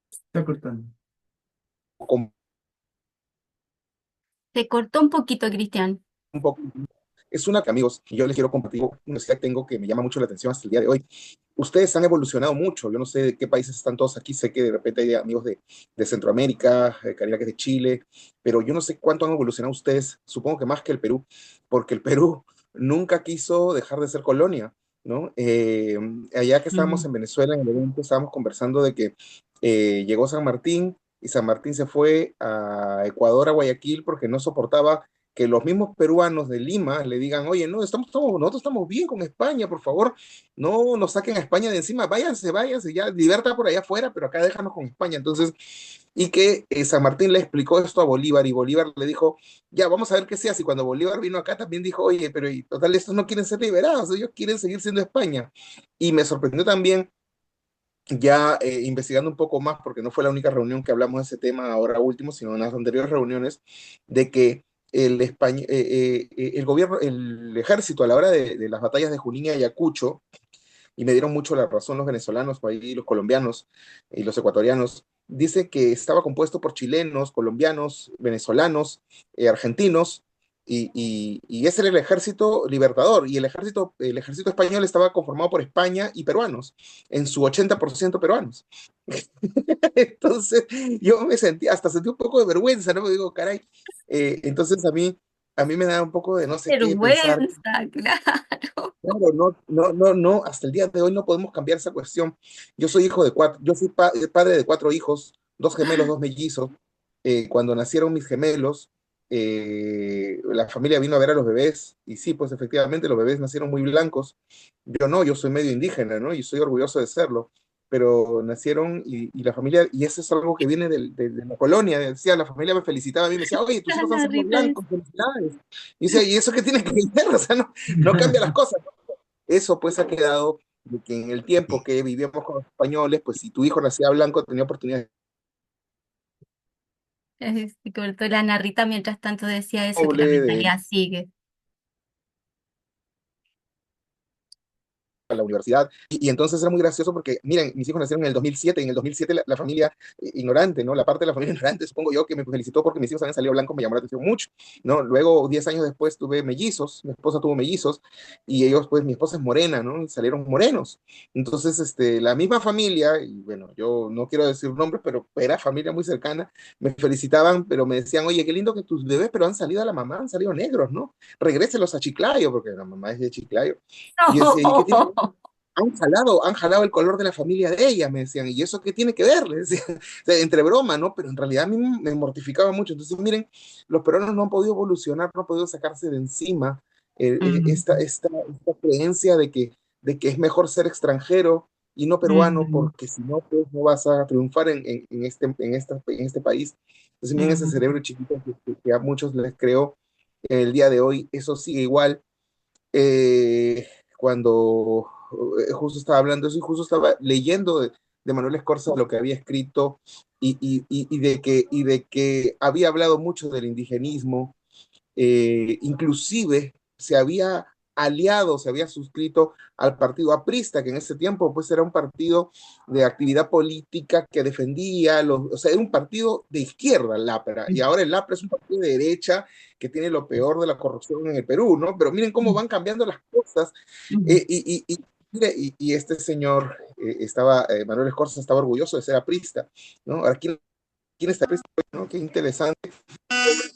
está cortando. Se cortó un poquito, Cristian. un poco. Es una que, amigos, yo les quiero compartir una universidad que tengo que me llama mucho la atención hasta el día de hoy. Ustedes han evolucionado mucho. Yo no sé de qué países están todos aquí. Sé que de repente hay amigos de Centroamérica, Karina que es de Chile, pero yo no sé cuánto han evolucionado ustedes. Supongo que más que el Perú, porque el Perú nunca quiso dejar de ser colonia, ¿no? Allá que estábamos Mm. en Venezuela, en el evento, estábamos conversando de que llegó San Martín y San Martín se fue a Ecuador, a Guayaquil, porque no soportaba que los mismos peruanos de Lima le digan, oye, no, nosotros estamos bien con España, por favor, no nos saquen a España de encima, váyanse, ya, libertad por allá afuera, pero acá déjanos con España. Entonces, y que San Martín le explicó esto a Bolívar y Bolívar le dijo, ya, vamos a ver qué se hace. Y cuando Bolívar vino acá también dijo, oye, pero y, total, estos no quieren ser liberados, ellos quieren seguir siendo España. Y me sorprendió también ya investigando un poco más, porque no fue la única reunión que hablamos de ese tema ahora último, sino en las anteriores reuniones, de que el gobierno, el ejército a la hora de las batallas de Junín y Ayacucho, y me dieron mucho la razón los venezolanos, ahí los colombianos y los ecuatorianos, dice que estaba compuesto por chilenos, colombianos, venezolanos, argentinos, y ese era el ejército libertador, y el ejército español estaba conformado por España y peruanos, en su 80% peruanos. Entonces yo me sentí, hasta sentí un poco de vergüenza, ¿no? Me digo, caray, entonces a mí me da un poco de no sé qué pensar. Vergüenza, claro. Claro, no, hasta el día de hoy no podemos cambiar esa cuestión. Yo soy hijo de cuatro, yo fui padre de cuatro hijos, dos gemelos, dos mellizos. Cuando nacieron mis gemelos, la familia vino a ver a los bebés, y sí, pues efectivamente los bebés nacieron muy blancos. Yo no, yo soy medio indígena, ¿no? Y soy orgulloso de serlo, pero nacieron y la familia, y eso es algo que viene de la colonia, decía, la familia me felicitaba a mí, me decía, oye, tus hijos han La salido risa es. blancos, felicidades. Y decía, ¿y eso qué tiene que ver? O sea, no cambia las cosas. Eso pues ha quedado de que en el tiempo que vivíamos con los españoles, pues si tu hijo nacía blanco, tenía oportunidad Se cortó la narrita mientras tanto decía eso, que la doble de mentalidad sigue. a la universidad. Y entonces era muy gracioso porque, miren, mis hijos nacieron en el 2007, y en el 2007 la familia ignorante, ¿no? La parte de la familia ignorante, supongo yo, que me felicitó porque mis hijos habían salido blancos, me llamó la atención mucho, ¿no? Luego, 10 años después, tuve mellizos, mi esposa tuvo mellizos, y ellos, pues, mi esposa es morena, ¿no? Y salieron morenos. Entonces, la misma familia, y bueno, yo no quiero decir nombres, pero era familia muy cercana, me felicitaban, pero me decían, oye, qué lindo que tus bebés, pero han salido a la mamá, han salido negros, ¿no? Regréselos a Chiclayo, porque la mamá es de Chiclayo. Y yo decía, ¿y qué tiene? No. Han jalado el color de la familia de ella, me decían, ¿y eso qué tiene que ver? Le decían, o sea, entre broma, ¿no? Pero en realidad a mí me mortificaba mucho. Entonces, miren, los peruanos no han podido evolucionar, no han podido sacarse de encima Mm, esta creencia de que es mejor ser extranjero y no peruano, mm, porque si no, pues no vas a triunfar en este país. Entonces, miren ese mm, cerebro chiquito que a muchos les creo el día de hoy, eso sigue igual. Cuando justo estaba hablando de eso y justo estaba leyendo de Manuel Escorza lo que había escrito y de que había hablado mucho del indigenismo, inclusive se había aliado, se había suscrito al partido aprista, que en ese tiempo pues era un partido de actividad política que defendía, o sea, era un partido de izquierda, el APRA, y ahora el APRA es un partido de derecha que tiene lo peor de la corrupción en el Perú, ¿no? Pero miren cómo mm, van cambiando las cosas. mm. Mire, y este señor, Manuel Escorza, estaba orgulloso de ser aprista, ¿no? Ahora, ¿quién está aprista? ¿No? Qué interesante.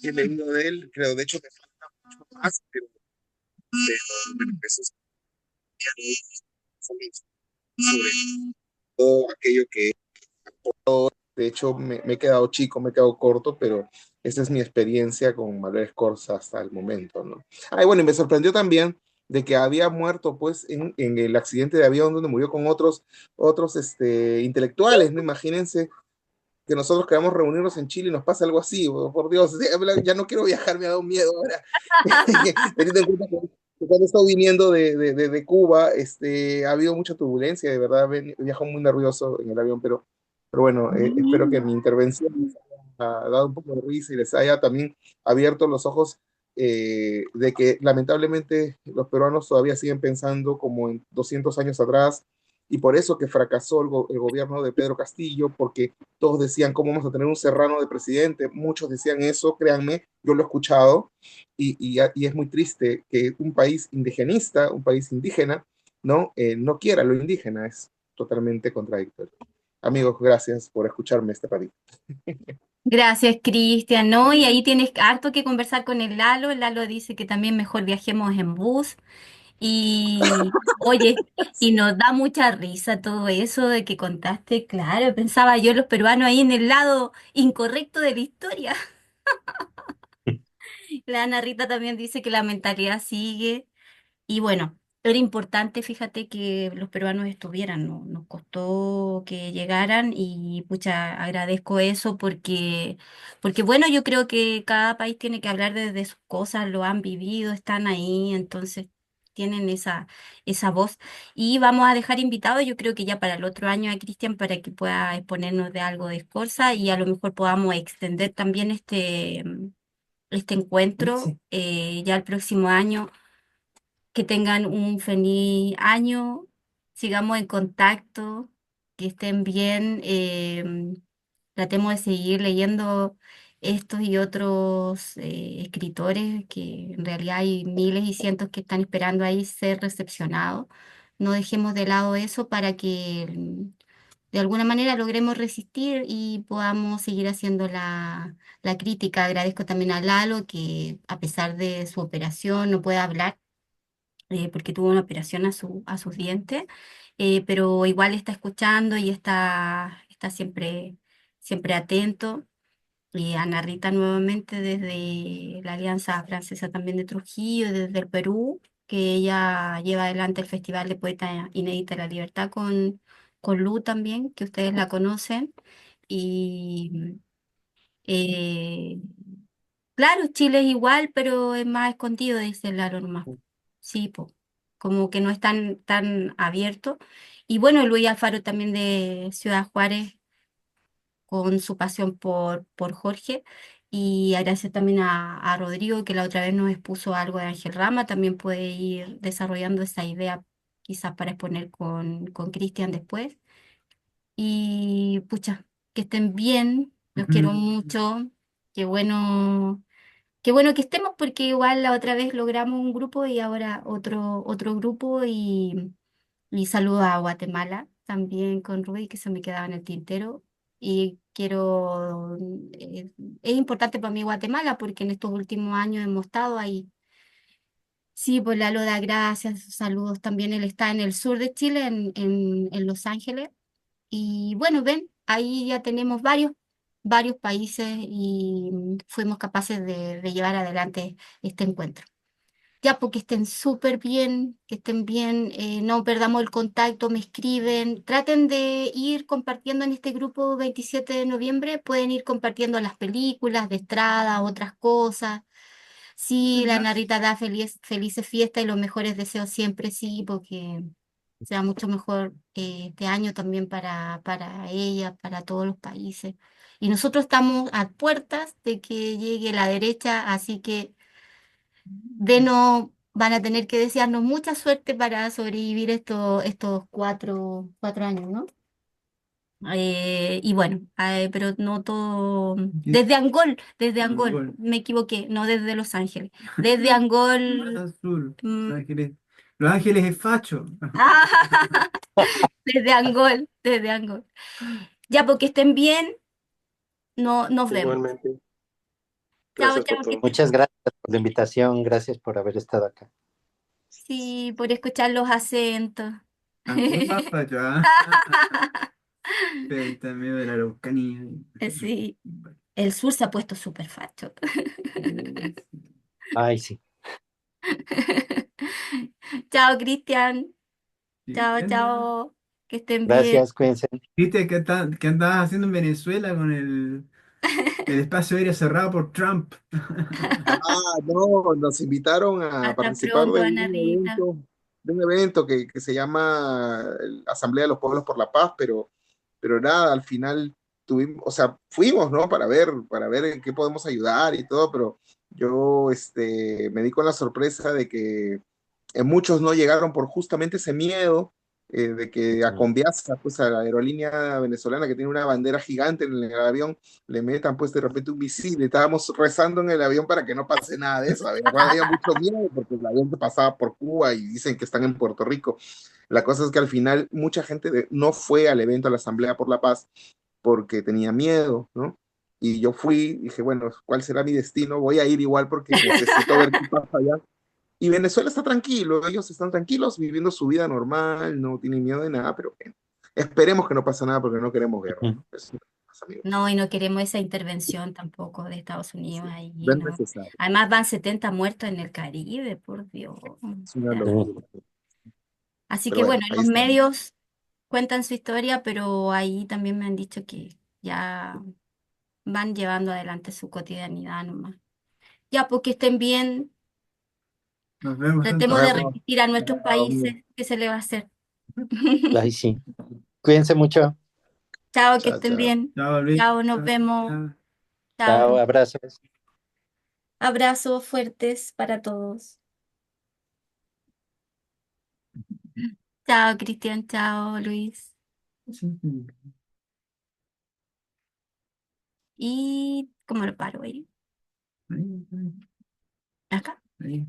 He leído de él, creo, de hecho, me falta mucho más, pero bueno, eso es sobre todo aquello que, de hecho, me he quedado chico, me he quedado corto, pero esa es mi experiencia con Manuel Escorza hasta el momento, ¿no? Ay, bueno, y me sorprendió también de que había muerto, pues, en el accidente de avión donde murió con otros intelectuales, ¿no? Imagínense que nosotros queramos reunirnos en Chile y nos pasa algo así, por Dios, ya no quiero viajar, me ha dado miedo ahora. Teniendo en cuenta que cuando he estado viniendo de Cuba, ha habido mucha turbulencia, de verdad, viajo muy nervioso en el avión, pero bueno, espero que mi intervención les haya dado un poco de risa y les haya también abierto los ojos, de que lamentablemente los peruanos todavía siguen pensando como en 200 años atrás, y por eso que fracasó el gobierno de Pedro Castillo, porque todos decían, ¿cómo vamos a tener un serrano de presidente? Muchos decían eso, créanme, yo lo he escuchado, y es muy triste que un país indigenista, un país indígena, ¿no? No quiera lo indígena, es totalmente contradictorio. Amigos, gracias por escucharme este país. Gracias, Cristian, ¿no? Y ahí tienes harto que conversar con el Lalo. El Lalo dice que también mejor viajemos en bus. Y, oye, y nos da mucha risa todo eso de que contaste, claro, pensaba yo los peruanos ahí en el lado incorrecto de la historia. La Ana Rita también dice que la mentalidad sigue. Y bueno, era importante, fíjate, que los peruanos estuvieran, ¿no? Nos costó que llegaran y pucha, agradezco eso porque bueno, yo creo que cada país tiene que hablar desde sus cosas, lo han vivido, están ahí, entonces tienen esa voz. Y vamos a dejar invitado, yo creo que ya para el otro año a Cristian para que pueda exponernos de algo de Scorza y a lo mejor podamos extender también este encuentro Sí. ya el próximo año. Que tengan un feliz año, sigamos en contacto, que estén bien, tratemos de seguir leyendo estos y otros escritores, que en realidad hay miles y cientos que están esperando ahí ser recepcionados. No dejemos de lado eso para que de alguna manera logremos resistir y podamos seguir haciendo la crítica. Agradezco también a Lalo, que a pesar de su operación no puede hablar porque tuvo una operación a sus dientes, pero igual está escuchando y está siempre atento. Y Ana Rita nuevamente desde la Alianza Francesa también de Trujillo, desde el Perú, que ella lleva adelante el Festival de Poeta Inédita de la Libertad con Lu también, que ustedes la conocen. Y eh, claro, Chile es igual, pero es más escondido, dice la norma. Sí, po, como que no es tan abierto. Y bueno, Luis Alfaro también de Ciudad Juárez, con su pasión por Jorge. Y gracias también a Rodrigo, que la otra vez nos expuso algo de Ángel Rama, también puede ir desarrollando esa idea quizás para exponer con Cristian después. Y pucha, que estén bien, los quiero Ujú. mucho, qué bueno. Qué bueno que estemos porque igual la otra vez logramos un grupo y ahora otro grupo y saludo a Guatemala también con Rudy que se me quedaba en el tintero y quiero, es importante para mí Guatemala porque en estos últimos años hemos estado ahí. Sí, pues Lalo da gracias, saludos también, él está en el sur de Chile, en Los Ángeles y bueno, ven, ahí ya tenemos varios países y fuimos capaces de llevar adelante este encuentro. Ya, porque estén súper bien, que estén bien, no perdamos el contacto, me escriben, traten de ir compartiendo en este grupo 27 de noviembre, pueden ir compartiendo las películas de Estrada, otras cosas. Sí, la Narita da felices fiestas y los mejores deseos siempre, sí, porque sea mucho mejor este año también para ella, para todos los países. Y nosotros estamos a puertas de que llegue la derecha, así que van a tener que desearnos mucha suerte para sobrevivir estos cuatro años, ¿no? Y bueno, pero no todo. ¿Qué? Desde Angol, Angol. me equivoqué, no desde Los Ángeles. Desde Angol. Azul. mm, Los Ángeles. Los Ángeles es facho. desde Angol. Ya, porque estén bien, no, nos vemos. Igualmente. Chao, Gracias por chao, que todo. estén. Muchas gracias por la invitación, gracias por haber estado acá. Sí, por escuchar los acentos. Angol más facho, ¿ah? Pero ahí está medio de la Araucanía. Sí, el sur se ha puesto súper facho. Ay, sí. Chao, Cristian. Sí. Chao, chao. Que estén bien. Gracias, cuídense. ¿Viste qué andabas haciendo en Venezuela con el espacio aéreo cerrado por Trump? Ah, no, nos invitaron a Hasta participar pronto, Ana Rita. de un evento que se llama Asamblea de los Pueblos por la Paz, pero nada, al final tuvimos, o sea, fuimos, ¿no? Para ver en qué podemos ayudar y todo, pero yo me di con la sorpresa de que muchos no llegaron por justamente ese miedo, de que a Mm. Conviasa, pues a la aerolínea venezolana que tiene una bandera gigante en el avión, le metan pues de repente un misil. Y estábamos rezando en el avión para que no pase nada de eso. Había mucho miedo porque el avión pasaba por Cuba y dicen que están en Puerto Rico. La cosa es que al final mucha gente no fue al evento, a la Asamblea por la Paz, porque tenía miedo, ¿no? Y yo fui, y dije, bueno, ¿cuál será mi destino? Voy a ir igual porque necesito ver qué pasa allá. Y Venezuela está tranquilo, ellos están tranquilos, viviendo su vida normal, no tienen miedo de nada, pero bueno, esperemos que no pase nada porque no queremos guerra, Ujú. ¿no? Eso es lo que pasa, amigos. No, y no queremos esa intervención tampoco de Estados Unidos Sí, ahí, no es ¿no? necesario, Además van 70 muertos en el Caribe, por Dios. O es una sea, locura. así Pero que bueno, bueno, ahí los estamos. medios cuentan su historia, pero ahí también me han dicho que ya van llevando adelante su cotidianidad nomás. Ya, porque estén bien, Nos vemos tratemos de entonces. resistir a nuestros Chao, amigo. países, ¿qué se le va a hacer? Ay, sí. Cuídense mucho. Chao, que Chao, estén chao. bien. Chao, Luis. Chao, nos Chao, vemos. chao. Chao, Chao. abrazos. Abrazos fuertes para todos. Chao, Cristian. Chao, Luis. ¿Y cómo lo paro ahí? Ahí, Acá. ahí.